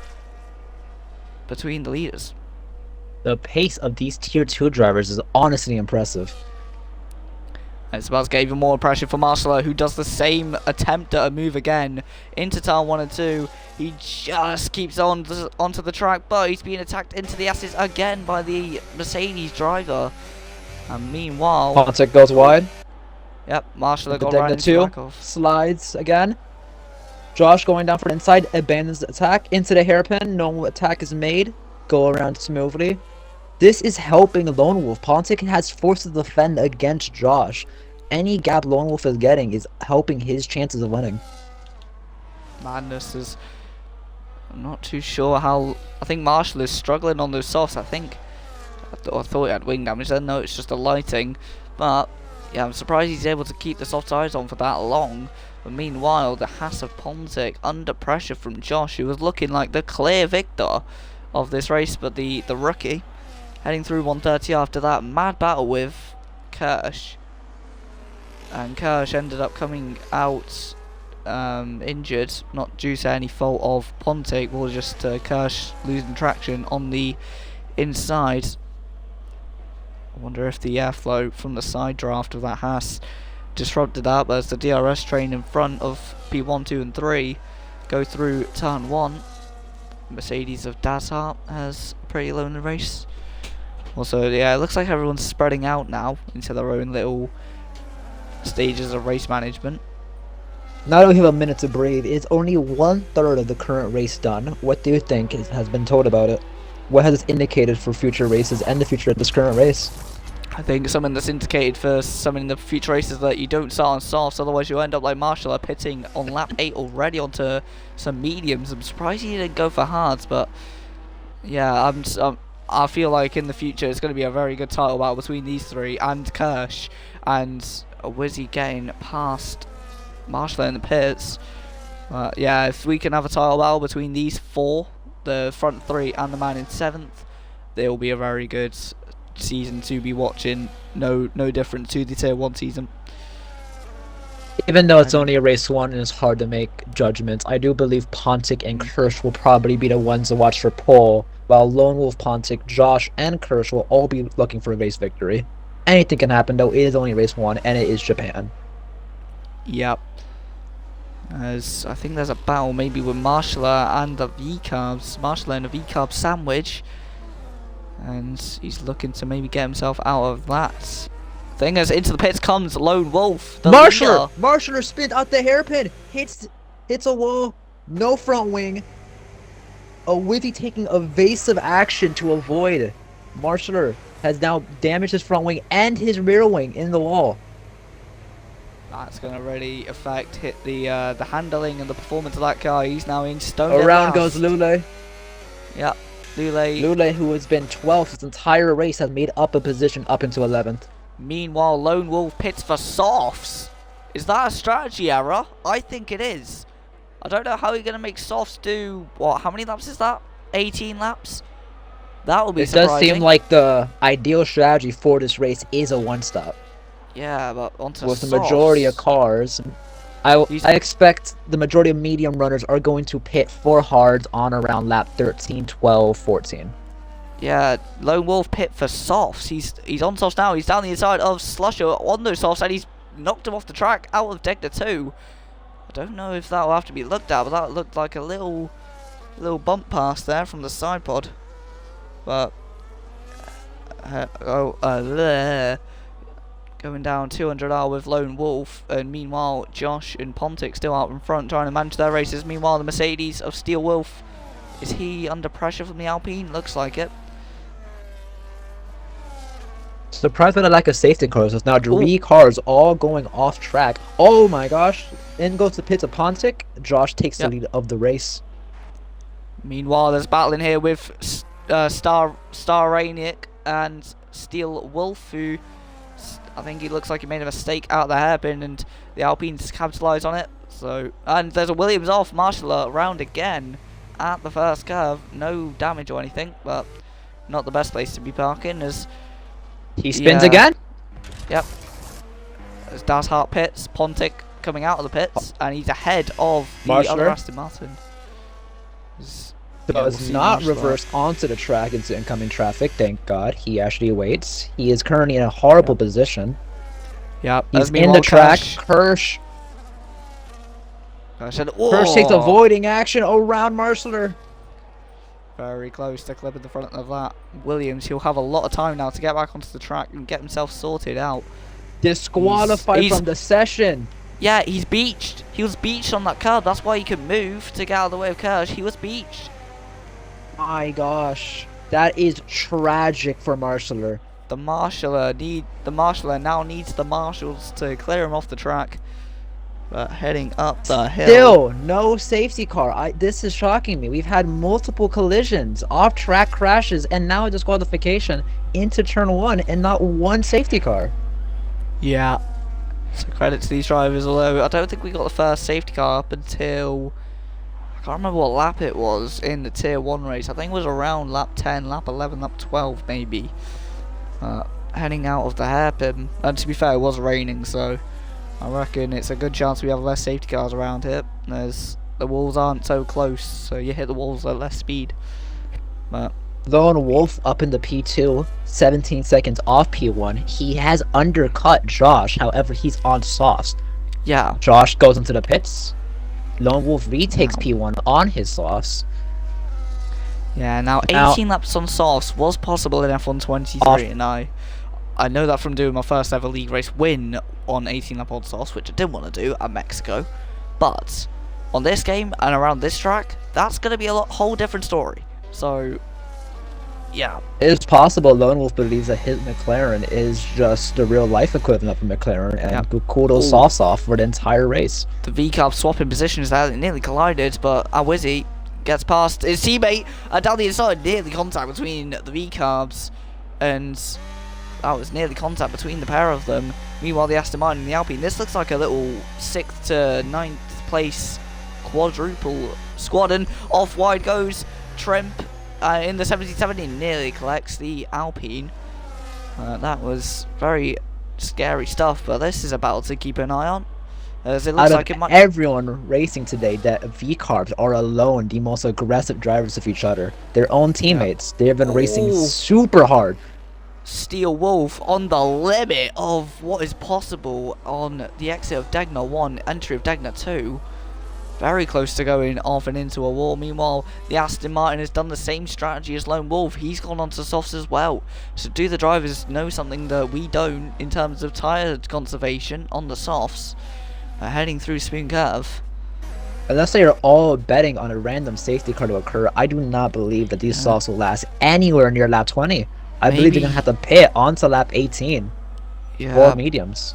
between the leaders. The pace of these Tier 2 drivers is honestly impressive. And it's about to get even more pressure for Marshallah, who does the same attempt at a move again into turn 1 and 2. He just keeps on onto the track, but he's being attacked into the S's again by the Mercedes driver. And meanwhile, Pontic goes wide. Yep, Marshallah got right into the back off. Slides again. Josh going down for the inside, abandons the attack into the hairpin. No attack is made. Go around smoothly. This is helping Lone Wolf. Pontic has forced to defend against Josh. Any gap Lone Wolf is getting is helping his chances of winning. Madness is... I'm not too sure how... I think Marshall is struggling on those softs. I thought he had wing damage then. No, it's just the lighting. But, yeah, I'm surprised he's able to keep the soft tires on for that long. But meanwhile, the Haas of Pontic under pressure from Josh, who was looking like the clear victor of this race. But the rookie heading through 130 after that mad battle with Kirsch. And Kirsch ended up coming out injured, not due to any fault of Pontic, or just Kirsch losing traction on the inside. I wonder if the airflow from the side draft of that Haas disrupted that, but as the DRS train in front of P1, 2 and 3 go through turn 1, Mercedes of Dazhart has a pretty lonely race. Also, yeah, it looks like everyone's spreading out now into their own little stages of race management. Now that we have a minute to breathe, it's only 1/3 of the current race done. What do you think has been told about it? What has it indicated for future races and the future of this current race? I think something that's indicated for some in the future races that you don't start on softs, otherwise you end up like Marshall pitting on lap 8 already onto some mediums. I'm surprised he didn't go for hards, but yeah, I feel like in the future it's going to be a very good title battle between these three and Kirsch. And where's he getting past Marshall in the pits? Yeah, if we can have a title battle between these four, the front three and the man in 7th, it will be a very good season to be watching. No different to the tier 1 season. Even though it's only a race 1 and it's hard to make judgments, I do believe Pontic and Kirsch will probably be the ones to watch for pole, while Lone Wolf, Pontic, Josh, and Kirsch will all be looking for a race victory. Anything can happen though, it is only race 1 and it is Japan. Yep. As I think there's a battle maybe with Marshall and the V-Carbs. Marshall and a V-Carb sandwich. And he's looking to maybe get himself out of that. Thing as into the pits comes Lone Wolf. Marshaller spins out the hairpin, hits a wall, no front wing. A Wizzy taking evasive action to avoid. Marshaller has now damaged his front wing and his rear wing in the wall. That's going to really hit the handling and the performance of that car. He's now in stone. Around goes Lule. Yep, Lule, who has been 12th his entire race, has made up a position up into 11th. Meanwhile, Lone Wolf pits for softs. Is that a strategy error? I think it is. I don't know how you're going to make softs do, what, how many laps is that? 18 laps? That will be surprising. It does seem like the ideal strategy for this race is a one-stop. Yeah, but onto with softs. The majority of cars, I expect the majority of medium runners are going to pit for hards on around lap 13, 12, 14. Yeah, Lone Wolf pit for softs. He's on softs now. He's down the inside of Slusher on those softs, and he's knocked him off the track out of Degner 2. I don't know if that will have to be looked at, but that looked like a little bump pass there from the side pod. But going down 200R with Lone Wolf, and meanwhile Josh and Pontic still out in front trying to manage their races. Meanwhile the Mercedes of Steel Wolf, is he under pressure from the Alpine? Looks like it. Surprised by the lack of safety cars. There's now 3 cars all going off track. Oh my gosh. In goes the pits of Pontic. Josh takes the lead of the race. Meanwhile there's battling here with Star Rainic and Steel Wolf, who I think he looks like he made a mistake out of the hairpin, and the Alpines capitalise on it. So, and there's a Williams off, Marshall around again at the first curve. No damage or anything, but not the best place to be parking as he spins again. Yep. As Das Hart pits, Pontic coming out of the pits, and he's ahead of the other Aston Martin. Does not reverse onto the track into incoming traffic, thank God. He actually waits. He is currently in a horrible position. Yep. He's in the track. Kirsch takes avoiding action around Marshaller. Very close to clipping the front of that. Williams, he'll have a lot of time now to get back onto the track and get himself sorted out. Disqualified from the session. Yeah, he's beached. He was beached on that curb. That's why he could move to get out of the way of Kirsch. He was beached. My gosh, that is tragic for Marshaller. The Marshaller now needs the marshals to clear him off the track. But heading up the hill. Still no safety car. This is shocking me. We've had multiple collisions, off-track crashes, and now a disqualification into turn 1, and not one safety car. Yeah. So credit to these drivers, although I don't think we got the first safety car up until, I can't remember what lap it was in the tier 1 race. I think it was around lap 10, lap 11, lap 12 maybe. Heading out of the hairpin. And to be fair, it was raining, so I reckon it's a good chance we have less safety cars around here, as the walls aren't so close, so you hit the walls at less speed. But Lone Wolf up in the P2, 17 seconds off P1. He has undercut Josh, however he's on softs. Yeah. Josh goes into the pits. Lone Wolf retakes P1 on his softs. Yeah, now 18 laps on softs was possible in F1 23, and I know that from doing my first ever league race win on 18 lap odd sauce, which I didn't want to do at Mexico. But on this game and around this track, that's going to be a whole different story. So, yeah. It's possible Lone Wolf believes that his McLaren is just the real life equivalent of a McLaren, and Bukudo softs off for the entire race. The VCARB swapping positions there, it nearly collided, but Awizzy gets past his teammate down the inside, nearly contact between the VCARBs, and that was nearly contact between the pair of them. Meanwhile, the Aston Martin and the Alpine, this looks like a little 6th to 9th place quadruple squad, and off wide goes Tremp in the 70-70, nearly collects the Alpine. That was very scary stuff, but this is a battle to keep an eye on, as it looks Out like of it might... everyone racing today, that V-Carbs are alone the most aggressive drivers of each other. Their own teammates. They have been racing super hard. Steel Wolf on the limit of what is possible on the exit of Degner 1, entry of Degner 2. Very close to going off and into a wall. Meanwhile, the Aston Martin has done the same strategy as Lone Wolf. He's gone onto softs as well. So do the drivers know something that we don't in terms of tyre conservation on the softs? Heading through Spoon Curve. Unless they are all betting on a random safety car to occur, I do not believe that these softs will last anywhere near lap 20. I believe they're going to have to pit onto lap 18. Or mediums.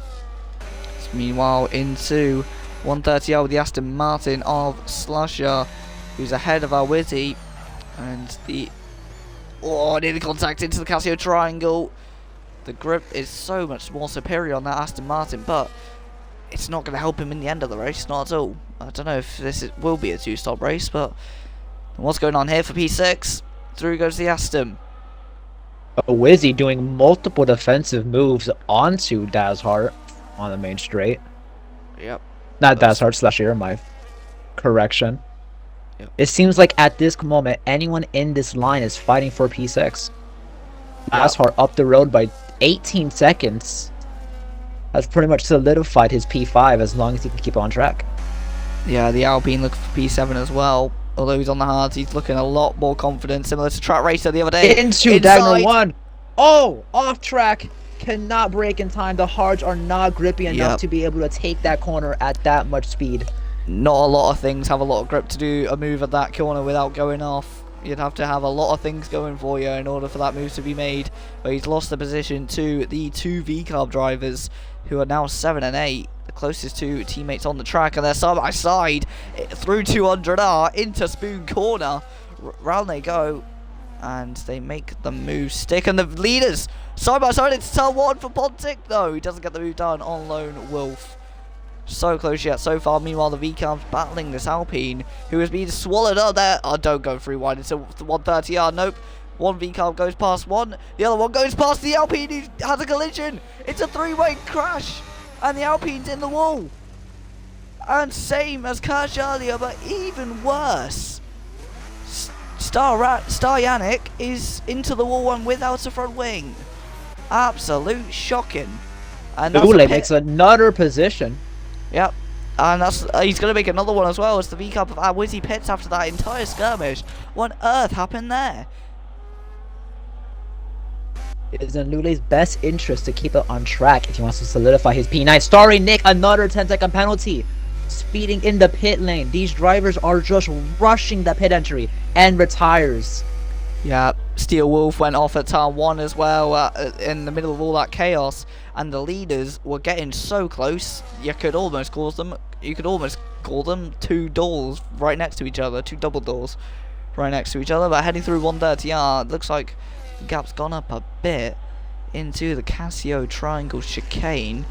Meanwhile, into 130R with the Aston Martin of Slusher, who's ahead of our Wizzy. And the... Oh, nearly contact into the Casio triangle. The grip is so much more superior on that Aston Martin, but it's not going to help him in the end of the race, not at all. I don't know if this will be a 2-stop race, but what's going on here for P6? Through goes the Aston. Wizzy doing multiple defensive moves onto Dazhart on the main straight. Yep. Not Dazhart, Slusher, my correction. Yep. It seems like at this moment, anyone in this line is fighting for P6. Dazhart up the road by 18 seconds. Has pretty much solidified his P5 as long as he can keep on track. Yeah, the Alpine looking for P7 as well. Although he's on the hards, he's looking a lot more confident, similar to Track Racer the other day. Into Dagner 1! Oh! Off track! Cannot brake in time. The hards are not grippy enough to be able to take that corner at that much speed. Not a lot of things have a lot of grip to do a move at that corner without going off. You'd have to have a lot of things going for you in order for that move to be made. But he's lost the position to the two VCARB drivers, who are now 7 and 8. The closest two teammates on the track, and they're side by side through 200R into Spoon Corner. Round they go, and they make the move stick. And the leaders side by side into turn 1 for Pontic, though he doesn't get the move done on Lone Wolf. So close yet so far. Meanwhile, the VCARB's battling this Alpine, who has been swallowed up there. Oh, don't go through wide into 130R. Nope. One VCARB goes past one. The other one goes past the Alpine, who has a collision. It's a three-way crash. And the Alpine's in the wall. And same as Kirsch earlier, but even worse. Star Yannick is into the wall and without a front wing. Absolute shocking. And Ule makes another position. Yep. And that's he's going to make another one as well as the VCARB of Wizzy pits after that entire skirmish. What on earth happened there? It is in Lule's best interest to keep it on track if he wants to solidify his P9. Starry Nick, another 10-second penalty. Speeding in the pit lane. These drivers are just rushing the pit entry and retires. Yeah, Steel Wolf went off at turn 1 as well in the middle of all that chaos. And the leaders were getting so close, you could almost call them two doors right next to each other, two double doors right next to each other. But heading through 130R, it looks like the gap's gone up a bit into the Casio Triangle chicane.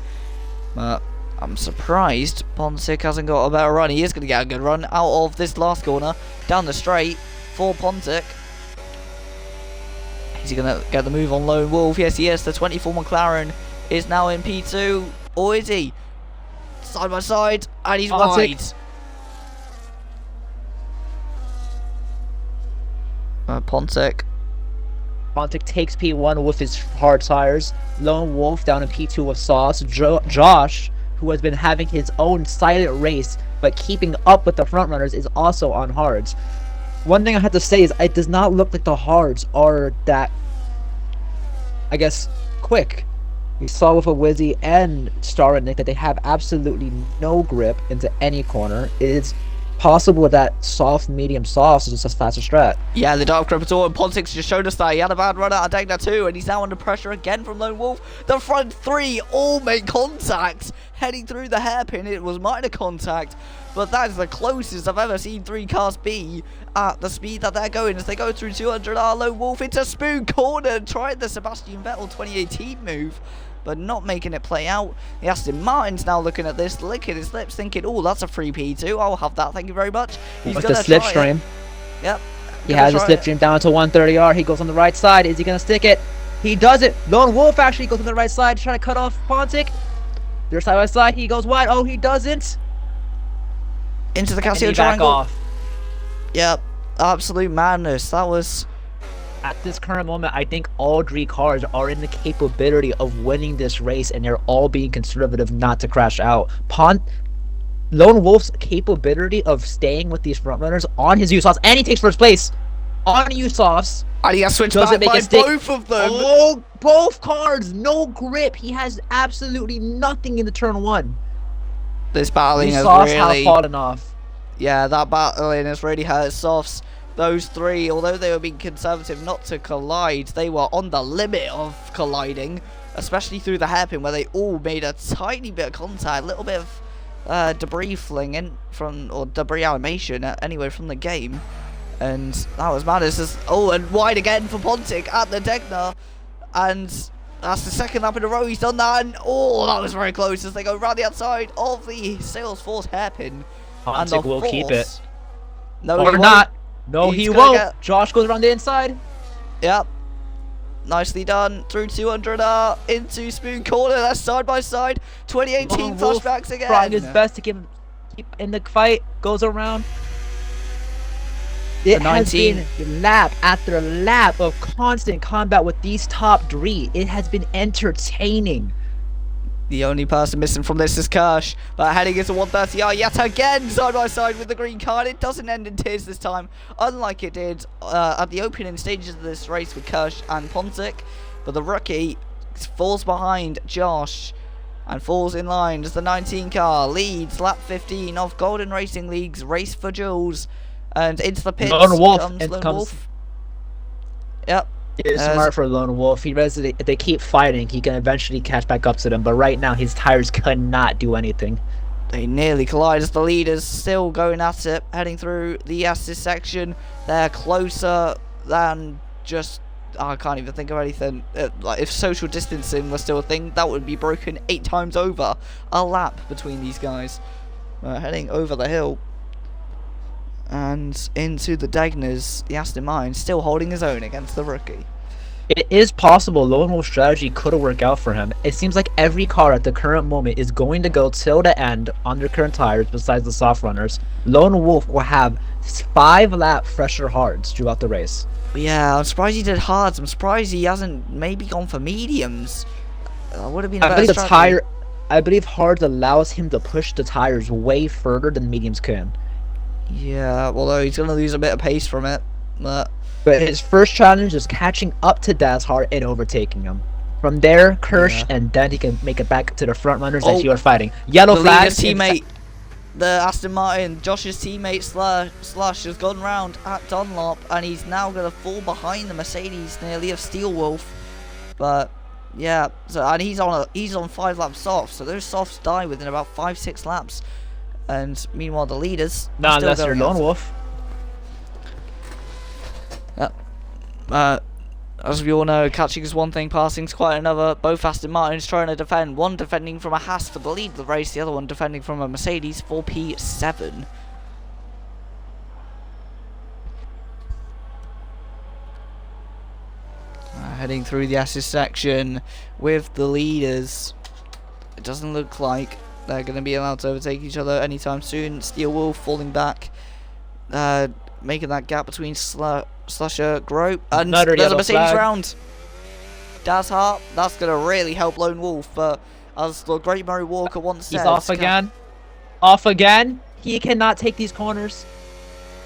But I'm surprised Pontic hasn't got a better run. He is going to get a good run out of this last corner, down the straight for Pontic. Is he going to get the move on Lone Wolf? Yes, he is. The 24 McLaren is now in P2. Or is he? Side by side, and he's wide. Pontic takes P1 with his hard tires. Lone Wolf down in P2 with Sauce. Josh, who has been having his own silent race, but keeping up with the front runners, is also on hards. One thing I have to say is it does not look like the hards are that, I guess, quick. We saw with a Wizzy and Star and Nick that they have absolutely no grip into any corner. It's possible that soft, medium, soft is just a faster strat. Yeah, the Dark Crepitor and Pontics just showed us that he had a bad run out of Dagna too, and he's now under pressure again from Lone Wolf. The front three all make contact, heading through the hairpin. It was minor contact, but that is the closest I've ever seen three cars be at the speed that they're going as they go through 200R. Lone Wolf into Spoon Corner, tried the Sebastian Vettel 2018 move, but not making it play out. The Aston Martin's now looking at this, licking his lips, thinking, oh, that's a free P2. I'll have that, thank you very much. He's with gonna the slipstream. Yep. He has a slipstream down to 130R. He goes on the right side. Is he going to stick it? He does it. Lone Wolf actually goes on the right side, trying to cut off Pontic. They're side by side. He goes wide. Oh, he doesn't. Into the Casio back triangle. off. Yep. Absolute madness. That was... At this current moment, I think all three cars are in the capability of winning this race, and they're all being conservative not to crash out. Lone Wolf's capability of staying with these front runners on his USOFs, and he takes first place on USOFs. And he has switched Doesn't back make by a stick. both of them. Oh, both cars, no grip. He has absolutely nothing in the turn one. This battling has USOFs really... have fallen off. Yeah, that battling has really hurt Softs. Those three, although they were being conservative not to collide, they were on the limit of colliding, especially through the hairpin where they all made a tiny bit of contact, a little bit of debris flinging from, or debris animation anyway from the game. And that was madness. Oh, and wide again for Pontic at the Degner. And that's the second lap in a row he's done that. And oh, that was very close as they go round the outside of the Salesforce hairpin. Pontic will keep it. No, or not. No, he won't. Josh goes around the inside. Yep. Nicely done. Through 200R into Spoon Corner. That's side by side. 2018 flashbacks again. Trying his best to keep in the fight. Goes around. It has been lap after lap of constant combat with these top three. It has been entertaining. The only person missing from this is Kirsch, but heading into 130R yet again, side by side with the green card. It doesn't end in tears this time, unlike it did at the opening stages of this race with Kirsch and Pontic. But the rookie falls behind Josh and falls in line as the 19 car leads lap 15 of Golden Racing League's Race for Jules. And into the pits Lone Wolf comes Lone Wolf. Yep. It's smart for Lone Wolf. He realizes if they keep fighting, he can eventually catch back up to them. But right now, his tires cannot do anything. They nearly collide as the leaders still going at it, heading through the assist section. They're closer than just... I can't even think of anything. Like if social distancing was still a thing, that would be broken 8 times over a lap between these guys. Heading over the hill and into the Dagners, the Aston Martin still holding his own against the rookie. It is possible Lone Wolf's strategy could have worked out for him. It seems like every car at the current moment is going to go till the end on their current tires besides the soft runners. Lone Wolf will have 5 lap fresher hards throughout the race. Yeah, I'm surprised he did hards. I'm surprised he hasn't maybe gone for mediums. Would have been a better strategy. I believe hards allows him to push the tires way further than mediums can. Yeah, although he's going to lose a bit of pace from it. But his first challenge is catching up to Dazhar and overtaking him. From there, Kirsch, and then he can make it back to the front runners that you are fighting. Yellow flag. Teammate, the Aston Martin, Josh's teammate Slush has gone round at Dunlop, and he's now going to fall behind the Mercedes nearly of Steel Wolf. But yeah, so and he's on 5 lap softs, so those softs die within about 5-6 laps. And meanwhile, the leaders. Not unless you're Lone Wolf. Yep. As we all know, catching is one thing, passing is quite another. Both Aston Martins trying to defend. One defending from a Haas for the lead of the race, the other one defending from a Mercedes 4P7. Heading through the assist section with the leaders. It doesn't look like they're going to be allowed to overtake each other anytime soon. Steel Wolf falling back, making that gap between Slusher, Grope, and there's a Mercedes round. Daz Hart, that's going to really help Lone Wolf, but as the great Murray Walker once said... He's off again. Off again. He cannot take these corners.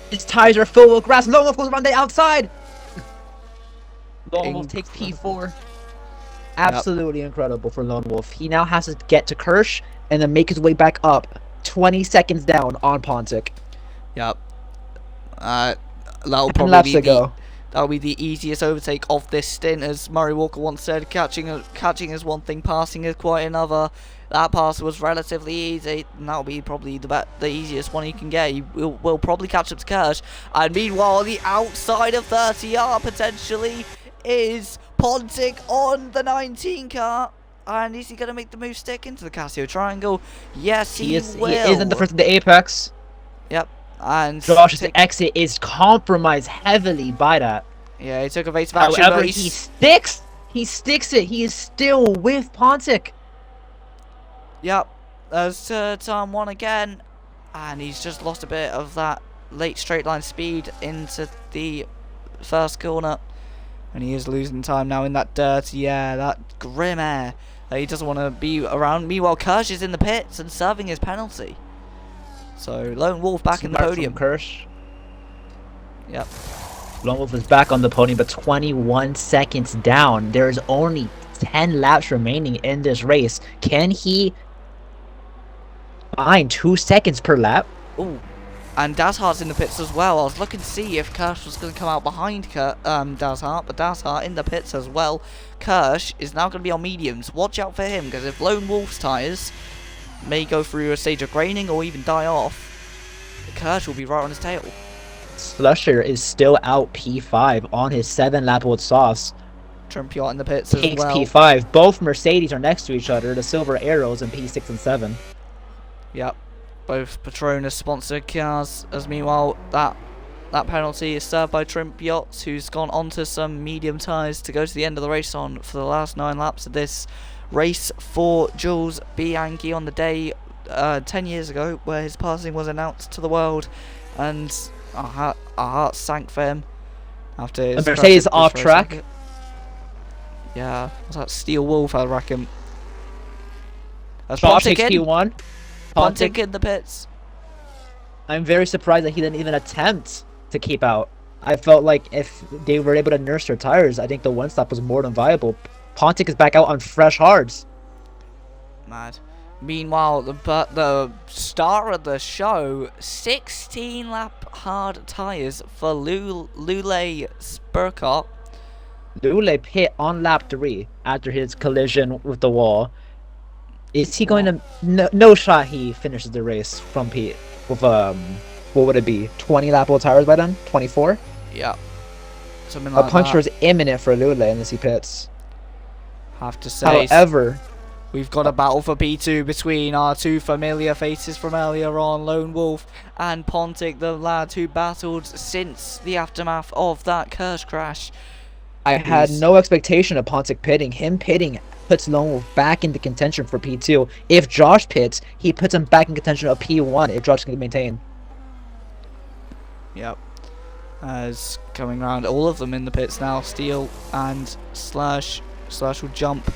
His tires are full of grass. Lone Wolf goes around the outside. Lone Wolf takes P4. Absolutely incredible for Lone Wolf. He now has to get to Kirsch and then make his way back up 20 seconds down on Pontic. Yep. That'll 10 probably laps be to go. that'll be the easiest overtake of this stint, as Murray Walker once said. Catching is one thing, passing is quite another. That pass was relatively easy, and that'll be probably the easiest one you can get. He will probably catch up to Kirsch, and meanwhile, the outside of 30R potentially is Pontic on the 19 car. And is he going to make the move stick into the Casio Triangle? Yes, he will. He is in the first of the Apex. Yep. And Josh's exit is compromised heavily by that. Yeah, he took evasive action. However, he sticks. He sticks it. He is still with Pontic. Yep. There's turn 1 again. And he's just lost a bit of that late straight line speed into the first corner. And he is losing time now in that dirty air, that grim air that he doesn't want to be around. Meanwhile, Kirsch is in the pits and serving his penalty. So, Lone Wolf back in the podium. Kirsch. Yep. Lone Wolf is back on the podium, but 21 seconds down. There's only 10 laps remaining in this race. Can he find 2 seconds per lap? Ooh. And Dazhart's in the pits as well. I was looking to see if Kirsch was going to come out behind Dazhart, but Dazhart in the pits as well. Kirsch is now going to be on mediums. Watch out for him, because if Lone Wolf's tyres may go through a stage of graining or even die off, Kirsch will be right on his tail. Slusher is still out P5 on his 7-lap old softs. Trimpiot in the pits as well. P5. Both Mercedes are next to each other, the Silver Arrows in P6 and 7. Yep. Both Petronas sponsored cars, as meanwhile that penalty is served by Trimpiot, who's gone onto some medium tyres to go to the end of the race on for the last 9 laps of this race for Jules Bianchi on the day 10 years ago where his passing was announced to the world, and our hearts sank for him after his Mercedes off track. Yeah, was that Steel Wolf, I reckon. Josh takes P1. Pontic in the pits. I'm very surprised that he didn't even attempt to keep out. I felt like if they were able to nurse their tires, I think the one stop was more than viable. Pontic is back out on fresh hards. Mad. Meanwhile, the star of the show, 16-lap hard tires for Lule Spurkop. Lule pit on lap 3 after his collision with the wall. Is he going to... No shot he finishes the race from P with, what would it be? 20 lap old tires by then? 24? Yeah. Something like a puncture is imminent for Lule unless he pits. Have to say... However... We've got a battle for P2 between our two familiar faces from earlier on, Lone Wolf and Pontic, the lad who battled since the aftermath of that Kirsch crash. I had no expectation of Pontic pitting. Him pitting puts Lone Wolf back into contention for P2. If Josh pits, he puts him back in contention of P1 if Josh can maintain. Yep. As coming around, all of them in the pits now. Steel and Slash. Slash will jump.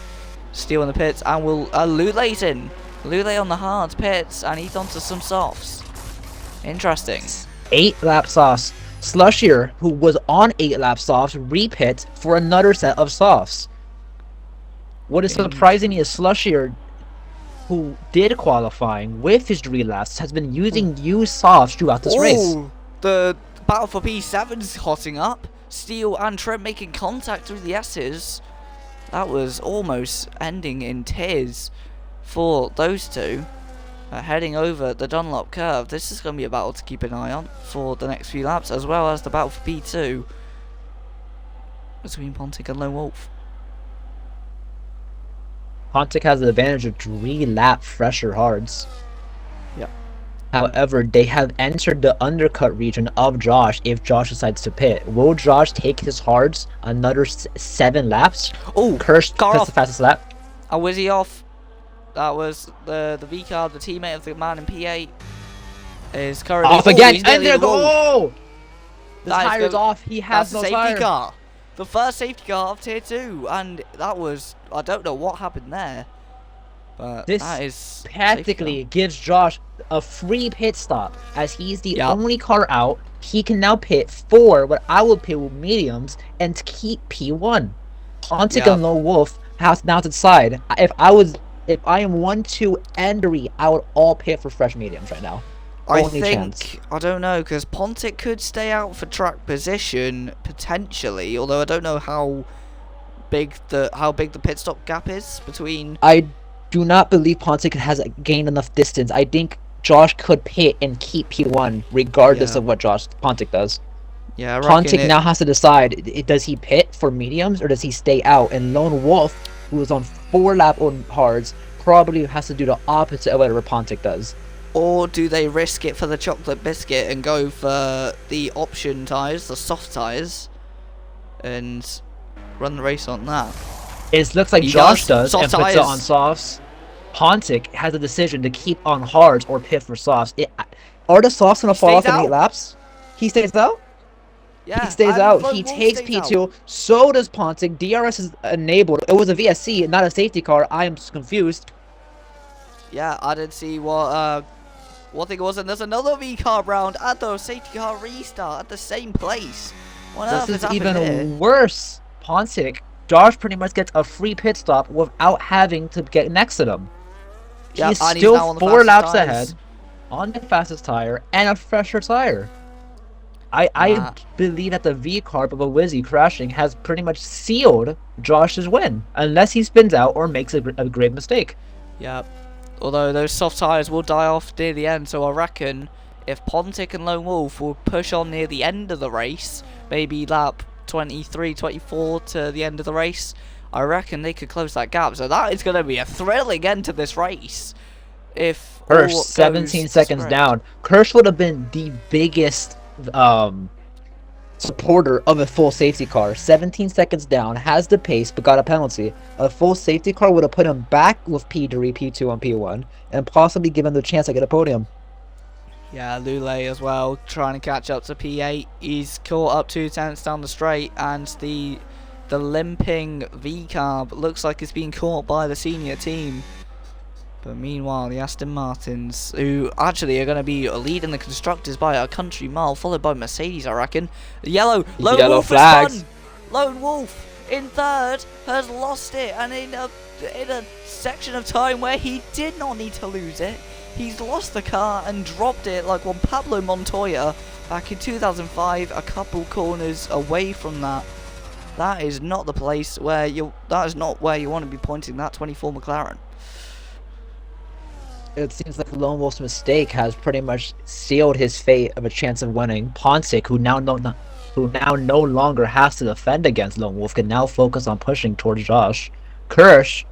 Steel in the pits, and will Lule's in. Lule on the hard pits, and he's onto some softs. Interesting. 8 lap softs. Slushier, who was on 8 lap softs, repit for another set of softs. What is surprising is Slushier, who did qualifying with his relaps, has been using used softs throughout this race. The battle for P7 is hotting up. Steel and Trent making contact through the S's. That was almost ending in tears for those two. Heading over the Dunlop curve. This is going to be a battle to keep an eye on for the next few laps, as well as the battle for P2 between Pontic and Lone Wolf. Pontic has the advantage of 3 lap fresher hards. Yep. However, they have entered the undercut region of Josh if Josh decides to pit. Will Josh take his hards another 7 laps? Oh, Kirsch cuts the fastest lap. A Wizzy off. That was the V-Card, the teammate of the man in P8. Is currently off again, and there go! The tire's off, he has no safety tire. car. The first safety car of Tier 2, and that was, I don't know what happened there. But this that is practically gives Josh a free pit stop, as he's the only car out. He can now pit for what I would pit with mediums and keep P1. Pontic and Lone Wolf has now to decide. If I am 1, 2, and 3, I would all pit for fresh mediums right now. I Only chance. think, I don't know, because Pontic could stay out for track position potentially, although I don't know how big the pit stop gap is between. I do not believe Pontic has gained enough distance. I think Josh could pit and keep P1 regardless Yeah. of what Josh Pontic does. Yeah, I reckon Pontic now has to decide, does he pit for mediums or does he stay out? And Lone Wolf, who is on 4-lap on hards, probably has to do the opposite of whatever Pontic does. Or do they risk it for the chocolate biscuit and go for the option tyres, the soft tyres, and run the race on that? It looks like He Josh does. does and Soft puts it tyres. on softs. Pontic has a decision to keep on hards or pit for softs. Are the softs going to fall off Stays in 8 out. laps? He stays out? Yeah, He stays and out. Lone He Wolf takes stays out. P2. So does Pontic. DRS is enabled. It was a VSC, not a safety car. I am confused. Yeah, I didn't see what thing it was, and there's another V car round at the safety car restart at the same place. What else This is is happening even here? worse. Pontic, Josh pretty much gets a free pit stop without having to get next to them. Yeah, He's and he's still now on the 4 fastest laps tyres. ahead, on the fastest tire, and a fresher tire. I believe that the V carb of a Wizzy crashing has pretty much sealed Josh's win, unless he spins out or makes a grave mistake. Yeah, although those soft tyres will die off near the end, so I reckon if Pontic and Lone Wolf will push on near the end of the race, maybe lap 23, 24 to the end of the race, I reckon they could close that gap. So that is going to be a thrilling end to this race. If Kirsch, all 17 goes seconds spread. down. Kirsch would have been the biggest supporter of a full safety car. 17 seconds down, has the pace, but got a penalty. A full safety car would have put him back with P3, P2, and P1, and possibly given him the chance to get a podium. Yeah, Lule as well, trying to catch up to P8. He's caught up 2 tenths down the straight, and the limping V-carb looks like it's being caught by the senior team. But meanwhile, the Aston Martins, who actually are going to be leading the constructors by a country mile, followed by Mercedes, I reckon. Yellow Yellow Wolf flags. has spun. Lone Wolf in third has lost it, and in a section of time where he did not need to lose it, he's lost the car and dropped it like one Pablo Montoya back in 2005, a couple corners away from that. That is not the place where that is not where you want to be pointing that 24 McLaren. It seems like Lone Wolf's mistake has pretty much sealed his fate of a chance of winning. Pontic, who now no longer has to defend against Lone Wolf, can now focus on pushing towards Josh. Kirsch,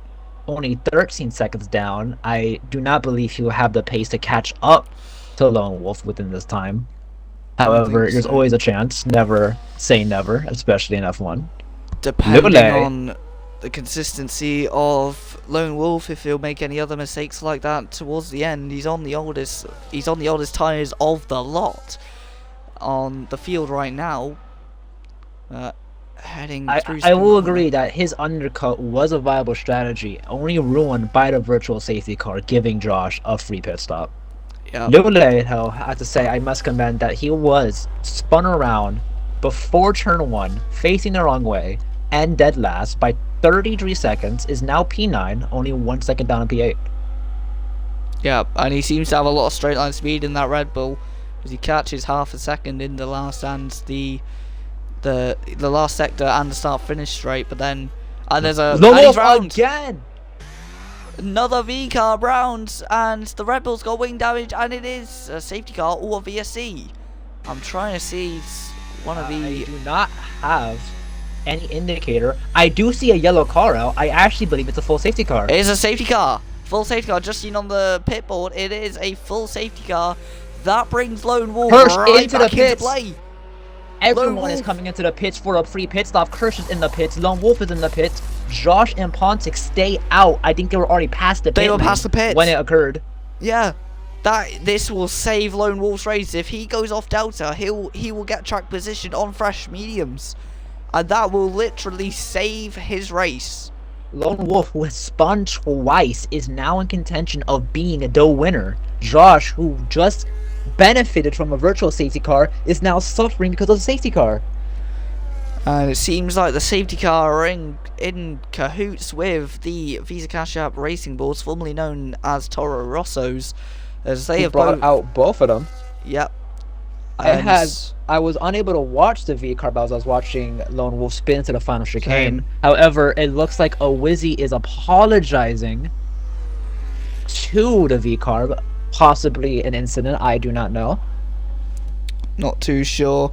only 13 seconds down. I do not believe he will have the pace to catch up to Lone Wolf within this time. However, there's always a chance. Never say never, especially in F1. Depending Lule. on the consistency of Lone Wolf, if he'll make any other mistakes like that towards the end, he's on the oldest tyres of the lot on the field right now. Heading through. I will agree that his undercut was a viable strategy, only ruined by the virtual safety car giving Josh a free pit stop. Yeah. Lule, though, I have to say, I must commend that he was spun around before turn 1, facing the wrong way, and dead last by 33 seconds, is now P9, only 1 second down in P8. Yeah, and he seems to have a lot of straight line speed in that Red Bull, as he catches half a second in the last and the last sector and the start finish straight, but then there's a round again. Another V car round, and the Red Bull's got wing damage, and it is a safety car or a VSC. I'm trying to see one of the. I do not have any indicator. I do see a yellow car out. I actually believe it's a full safety car. It is a safety car. Full safety car, just seen on the pit board. It is a full safety car. That brings Lone Wolf Hirsch right into back the into pits. play. Everyone is coming into the pits for a free pit stop. Kirsch is in the pits. Lone Wolf is in the pits. Josh and Pontic stay out. I think they were already past the pit. They were past the pits when it occurred. Yeah, this will save Lone Wolf's race. If he goes off Delta, he will get track position on fresh mediums, and that will literally save his race. Lone Wolf, who has spun twice, is now in contention of being the winner. Josh, who just benefited from a virtual safety car, is now suffering because of the safety car. And it seems like the safety car are in cahoots with the Visa Cash App Racing Bulls, formerly known as Toro Rossos, as they Who have brought both. out both of them. Yep. I And I was unable to watch the V car, but I was watching Lone Wolf spin to the final chicane. Same. However, it looks like a Wizzy is apologizing to the V car, possibly an incident. I do not know. not too sure.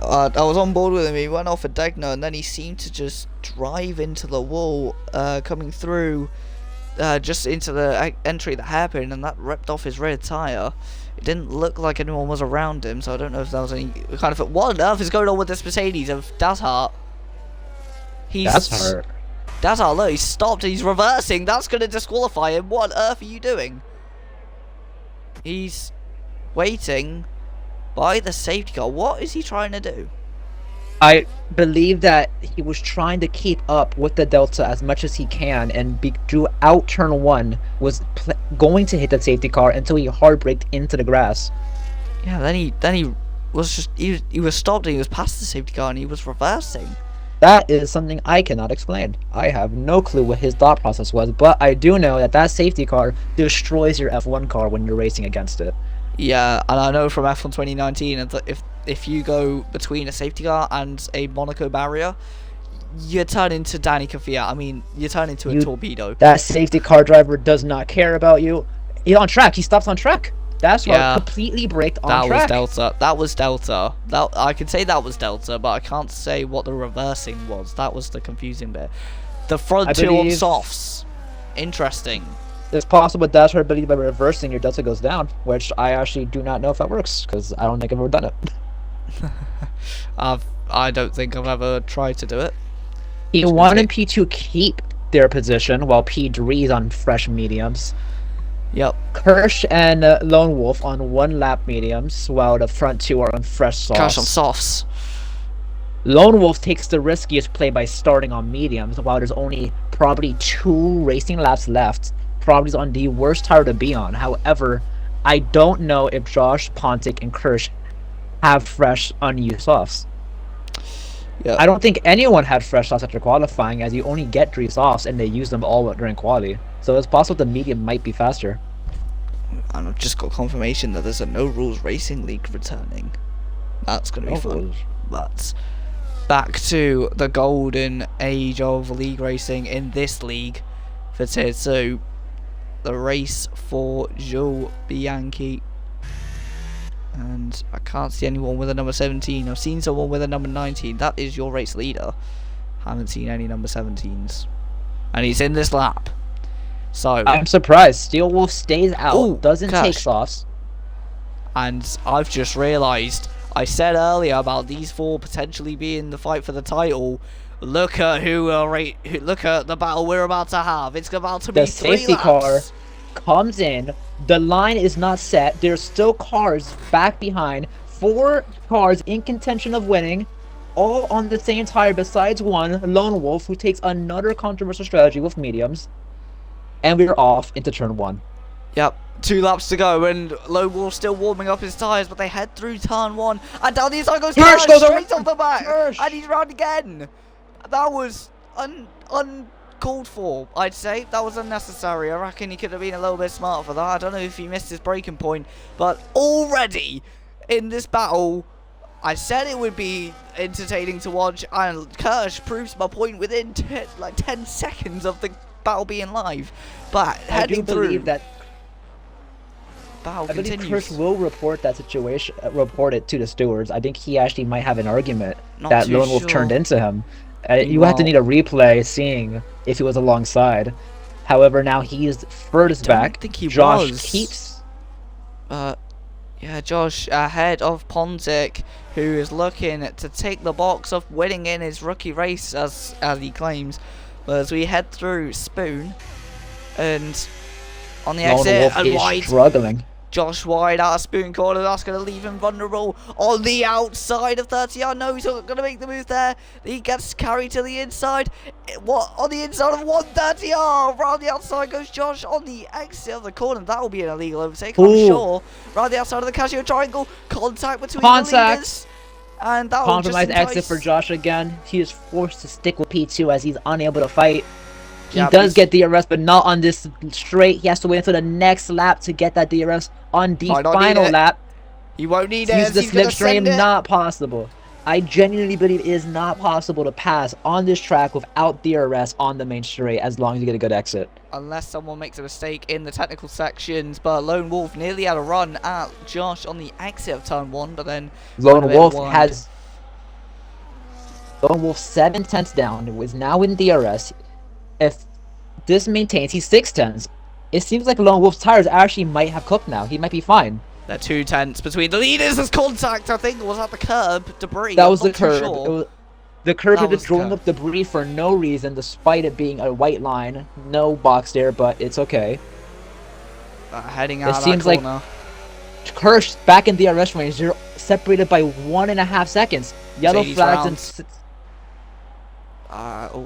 I was on board with him. He went off a Degner, and then he seemed to just drive into the wall, coming through, just into the entry, the hairpin, and that ripped off his rear tire. It didn't look like anyone was around him, so I don't know if that was any kind of. What on earth is going on with this Mercedes of Dazhart? That's hurt. Dazhart, look, he's stopped and he's reversing. That's going to disqualify him. What on earth are you doing? He's waiting by the safety car. What is he trying to do? I believe that he was trying to keep up with the Delta as much as he can, and throughout turn one was going to hit the safety car until he hard braked into the grass. Yeah, then he was just he was stopped and he was past the safety car and he was reversing. That is something I cannot explain. I have no clue what his thought process was, but I do know that that safety car destroys your F1 car when you're racing against it. Yeah, and I know from F1 2019 that if you go between a safety car and a Monaco barrier, you turn into Danny Kvyat. I mean, you turn into a torpedo. That safety car driver does not care about you. He's on track. He stops on track. That's why completely braked on track. That was Delta. That was Delta. That I can say that was Delta, but I can't say what the reversing was. That was the confusing bit. The front two on softs. Interesting. It's possible that's her ability by reversing your Delta goes down, which I actually do not know if that works, because I don't think I've ever done it. I don't think I've ever tried to do it. P1 and P2 keep their position, while P3 is on fresh mediums. Yep. Kirsch and Lone Wolf on 1 lap mediums, while the front two are on fresh softs. Kirsch on softs. Lone Wolf takes the riskiest play by starting on mediums, while there's only probably 2 racing laps left. Probably is on the worst tire to be on. However, I don't know if Josh, Pontic, and Kirsch have fresh unused softs. Yep. I don't think anyone had fresh softs after qualifying, as you only get 3 softs and they use them all during quali. So it's possible the medium might be faster. And I've just got confirmation that there's a No Rules Racing League returning. That's going to be fun. But back to the golden age of league racing in this league for Tier 2. The race for Jules Bianchi. And I can't see anyone with a number 17. I've seen someone with a number 19. That is your race leader. Haven't seen any number 17s. And he's in this lap. So I'm surprised. Steel Wolf stays out, doesn't take gosh. softs. And I've just realised, I said earlier about these 4 potentially being the fight for the title. Look at look at the battle we're about to have. It's about to be 3 laps. The safety car comes in. The line is not set. There's still cars back behind. 4 cars in contention of winning, all on the same tire besides one, Lone Wolf, who takes another controversial strategy with mediums. And we're off into turn 1. Yep, 2 laps to go, and Lone Wolf's still warming up his tyres, but they head through turn 1, and down the inside goes Kirsch straight off the back, and he's round again. That was uncalled for, I'd say. That was unnecessary. I reckon he could have been a little bit smarter for that. I don't know if he missed his braking point, but already in this battle, I said it would be entertaining to watch, and Kirsch proves my point within 10 seconds of the battle being live. But heading through, believe that battle I continues. believe Kirsch will report that situation, report it to the stewards. I think he actually might have an argument Not that too Lone Wolf sure. turned into him. You have to need a replay seeing if he was alongside. However, now he's furthest back. I think he Josh was. keeps. Yeah, Josh ahead of Pontic, who is looking to take the box of winning in his rookie race, as he claims. But as we head through Spoon, and on the exit and wide, struggling. Josh wide out of Spoon corner. That's going to leave him vulnerable on the outside of 30. I know he's not going to make the move there. He gets carried to the inside. What? On the inside of 130. Oh, round the outside goes Josh on the exit of the corner. That will be an illegal overtake, I'm sure. Round the outside of the Casio triangle. Contact between the leaders. And that will just Compromise exit for entice... Josh again. He is forced to stick with P2 as he's unable to fight. He Yeah, does get DRS, but not on this straight. He has to wait until the next lap to get that DRS on the Might not need final it. lap. He won't need it Use as the he's going to send slipstream, it. not possible. I genuinely believe it is not possible to pass on this track without DRS on the main straight as long as you get a good exit. Unless someone makes a mistake in the technical sections, but Lone Wolf nearly had a run at Josh on the exit of turn 1, but then Lone Wolf 7/10 down, is now in DRS. If this maintains, he's 6/10. It seems like Lone Wolf's tires actually might have cooked now. He might be fine. They're 2/10 between the leaders. There's contact, I think. Was that the curb? Debris? That I'm was the not too curb. sure. The curb That is was throwing curb. up debris for no reason, despite it being a white line. No box there, but it's okay. Heading out It of seems that like corner. Kirsch back in DRS range. They're separated by 1.5 seconds. Yellow Mercedes flags and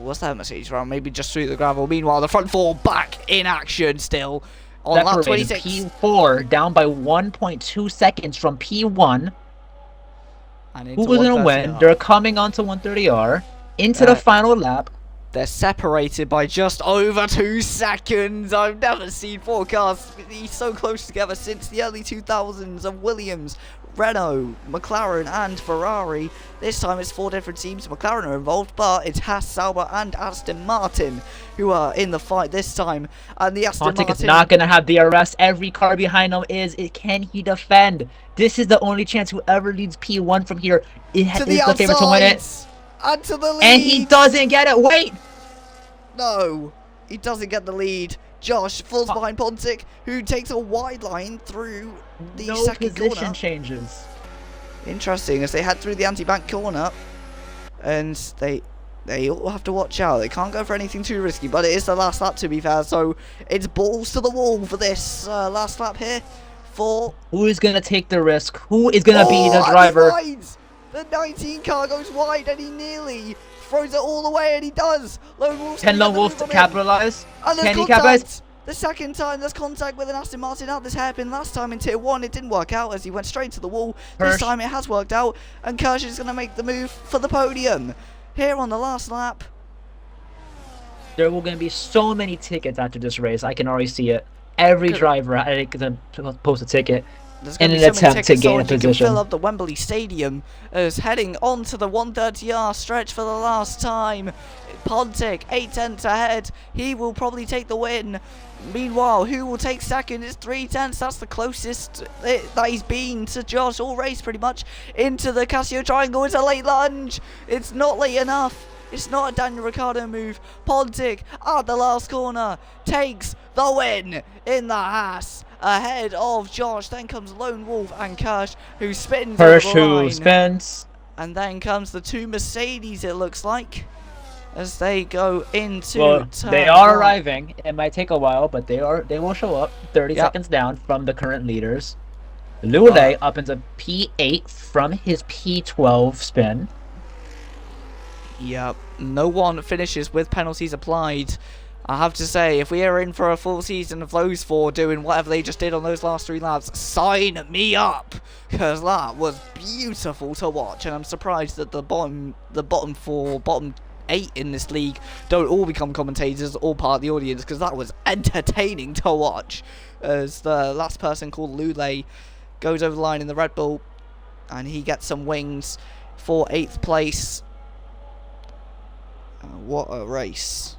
what's that Mercedes round? Maybe just through the gravel. Meanwhile, the front four back in action still on lap separated. 26. P4 down by 1.2 seconds from P1. And Who was gonna win? They're coming onto 130R into the final lap. They're separated by just over 2 seconds. I've never seen 4 cars be so close together since the early 2000s of Williams, Renault, McLaren and Ferrari. This time it's 4 different teams. McLaren are involved, but it's Haas, Sauber and Aston Martin who are in the fight this time. And the Aston Pontic is Martin... not going to have DRS. Every car behind him is. Can he defend? This is the only chance whoever leads P1 from here is the favorite to win it. And to the lead. And he doesn't get it. Wait. No, he doesn't get the lead. Josh falls behind Pontic, who takes a wide line through the second position corner. changes. Interesting, as they head through the anti-bank corner, and they all have to watch out. They can't go for anything too risky, but it is the last lap to be fair, so it's balls to the wall for this last lap here. Who is gonna take the risk? Who is gonna be the driver? The 19 car goes wide, and he nearly throws it all away, and he does. Lone Wolf's Can Lone Wolf capitalize? Can he capitalize? The second time there's contact with an Aston Martin out this hairpin. Last time in Tier 1 it didn't work out as he went straight to the wall. This time it has worked out, and Kirsch is going to make the move for the podium. Here on the last lap. There will going to be so many tickets after this race. I can already see it. Every driver is going to post a ticket in an attempt to gain a position. Fill up the Wembley Stadium as heading on to the 130R stretch for the last time. Pontic 8/10 ahead. He will probably take the win. Meanwhile, who will take second? It's 3/10. That's the closest that he's been to Josh all race, pretty much. Into the Casio Triangle. It's a late lunge. It's not late enough. It's not a Daniel Ricciardo move. Pontic at the last corner takes the win in the Haas ahead of Josh. Then comes Lone Wolf and Kirsch, who spins over the line. Who spins. And then comes the 2 Mercedes, it looks like, as they go into turn they are 1. arriving. It might take a while, but they will show up 30 seconds down from the current leaders. Lule up into P8 from his P12 spin. Yep, no one finishes with penalties applied. I have to say, if we are in for a full season of those 4 doing whatever they just did on those last 3 laps, sign me up, because that was beautiful to watch. And I'm surprised that the bottom 8 in this league don't all become commentators or part of the audience, because that was entertaining to watch. As the last person, called Lule, goes over the line in the Red Bull, and he gets some wings for 8th place. What a race.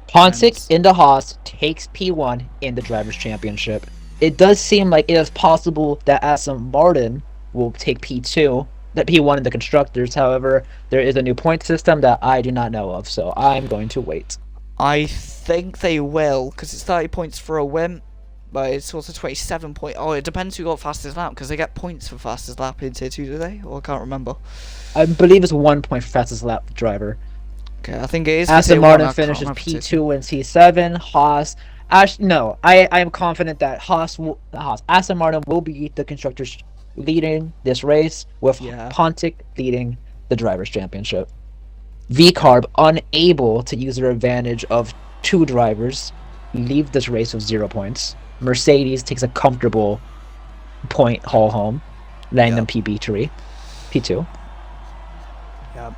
Pontic in the Haas takes P1 in the Drivers' Championship. It does seem like it is possible that Aston Martin will take P2, that P1 in the Constructors. However, there is a new point system that I do not know of, so I'm going to wait. I think they will, because it's 30 points for a win, but it's also 27 points. Oh, it depends who got fastest lap, because they get points for fastest lap in Tier 2, do they? Or I can't remember. I believe it's 1 point for fastest lap driver. Okay, I think it is. Aston Martin finishes P2 and C7. Haas. No, I am confident that Aston Martin will be the constructors leading this race, with Pontic leading the Drivers' Championship. VCarb, unable to use their advantage of 2 drivers, leave this race with 0 points. Mercedes takes a comfortable point haul home, letting them P2.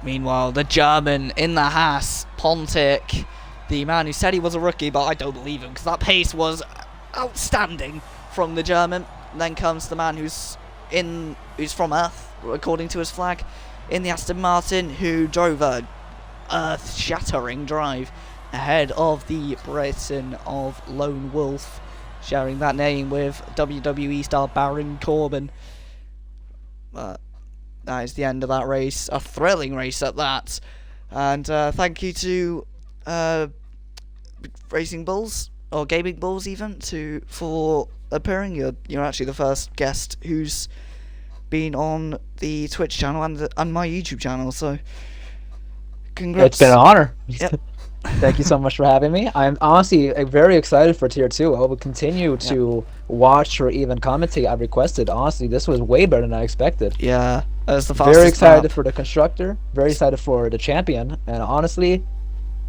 Meanwhile, the German in the Haas, Pontic, the man who said he was a rookie, but I don't believe him because that pace was outstanding from the German. Then comes the man who's from Earth, according to his flag, in the Aston Martin, who drove a earth-shattering drive ahead of the Briton of Lone Wolf, sharing that name with WWE star Baron Corbin. But that is the end of that race, a thrilling race at that. And thank you to Racing Bulls, or Gaming Bulls even, for appearing. You're actually the first guest who's been on the Twitch channel and my YouTube channel, so congrats. It's been an honor. Yep. Thank you so much for having me. I'm honestly very excited for Tier 2. I will continue to watch or even commentate I've requested. Honestly, this was way better than I expected. Yeah, that's the fastest Very excited lap. for the constructor, very excited for the champion, and honestly,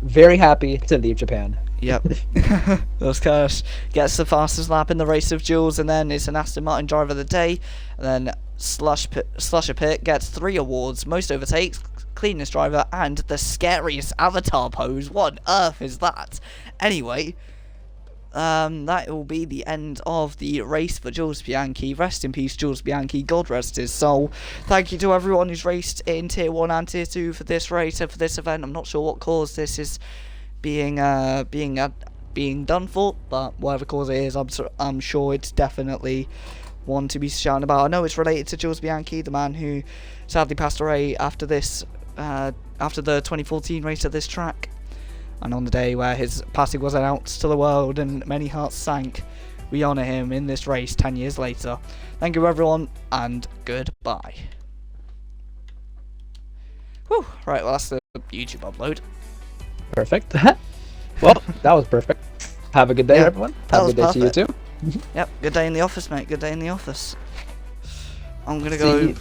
very happy to leave Japan. Yep. Those cars gets the fastest lap in the race of Jules, and then it's an Aston Martin driver of the day, and then Slusher Pit gets 3 awards: most overtakes, cleanest driver, and the scariest avatar pose. What on earth is that? Anyway, that will be the end of the race for Jules Bianchi. Rest in peace, Jules Bianchi. God rest his soul. Thank you to everyone who's raced in Tier 1 and Tier 2 for this race and for this event. I'm not sure what cause this is being done for, but whatever cause it is, I'm sure it's definitely one to be shouting about. I know it's related to Jules Bianchi, the man who sadly passed away after this, after the 2014 race at this track, and on the day where his passing was announced to the world and many hearts sank, we honour him in this race 10 years later. Thank you everyone, and goodbye. Whew, right, well that's the YouTube upload. Perfect. Well, that was perfect. Have a good day, Yeah, everyone. that Have a was good day to you perfect. too. Yep, good day in the office, mate. Good day in the office. I'm gonna See go. you.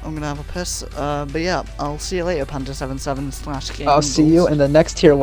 I'm gonna have a piss. But yeah, I'll see you later, Panda77/Gaming I'll see you Bulls. in the next Tier 1.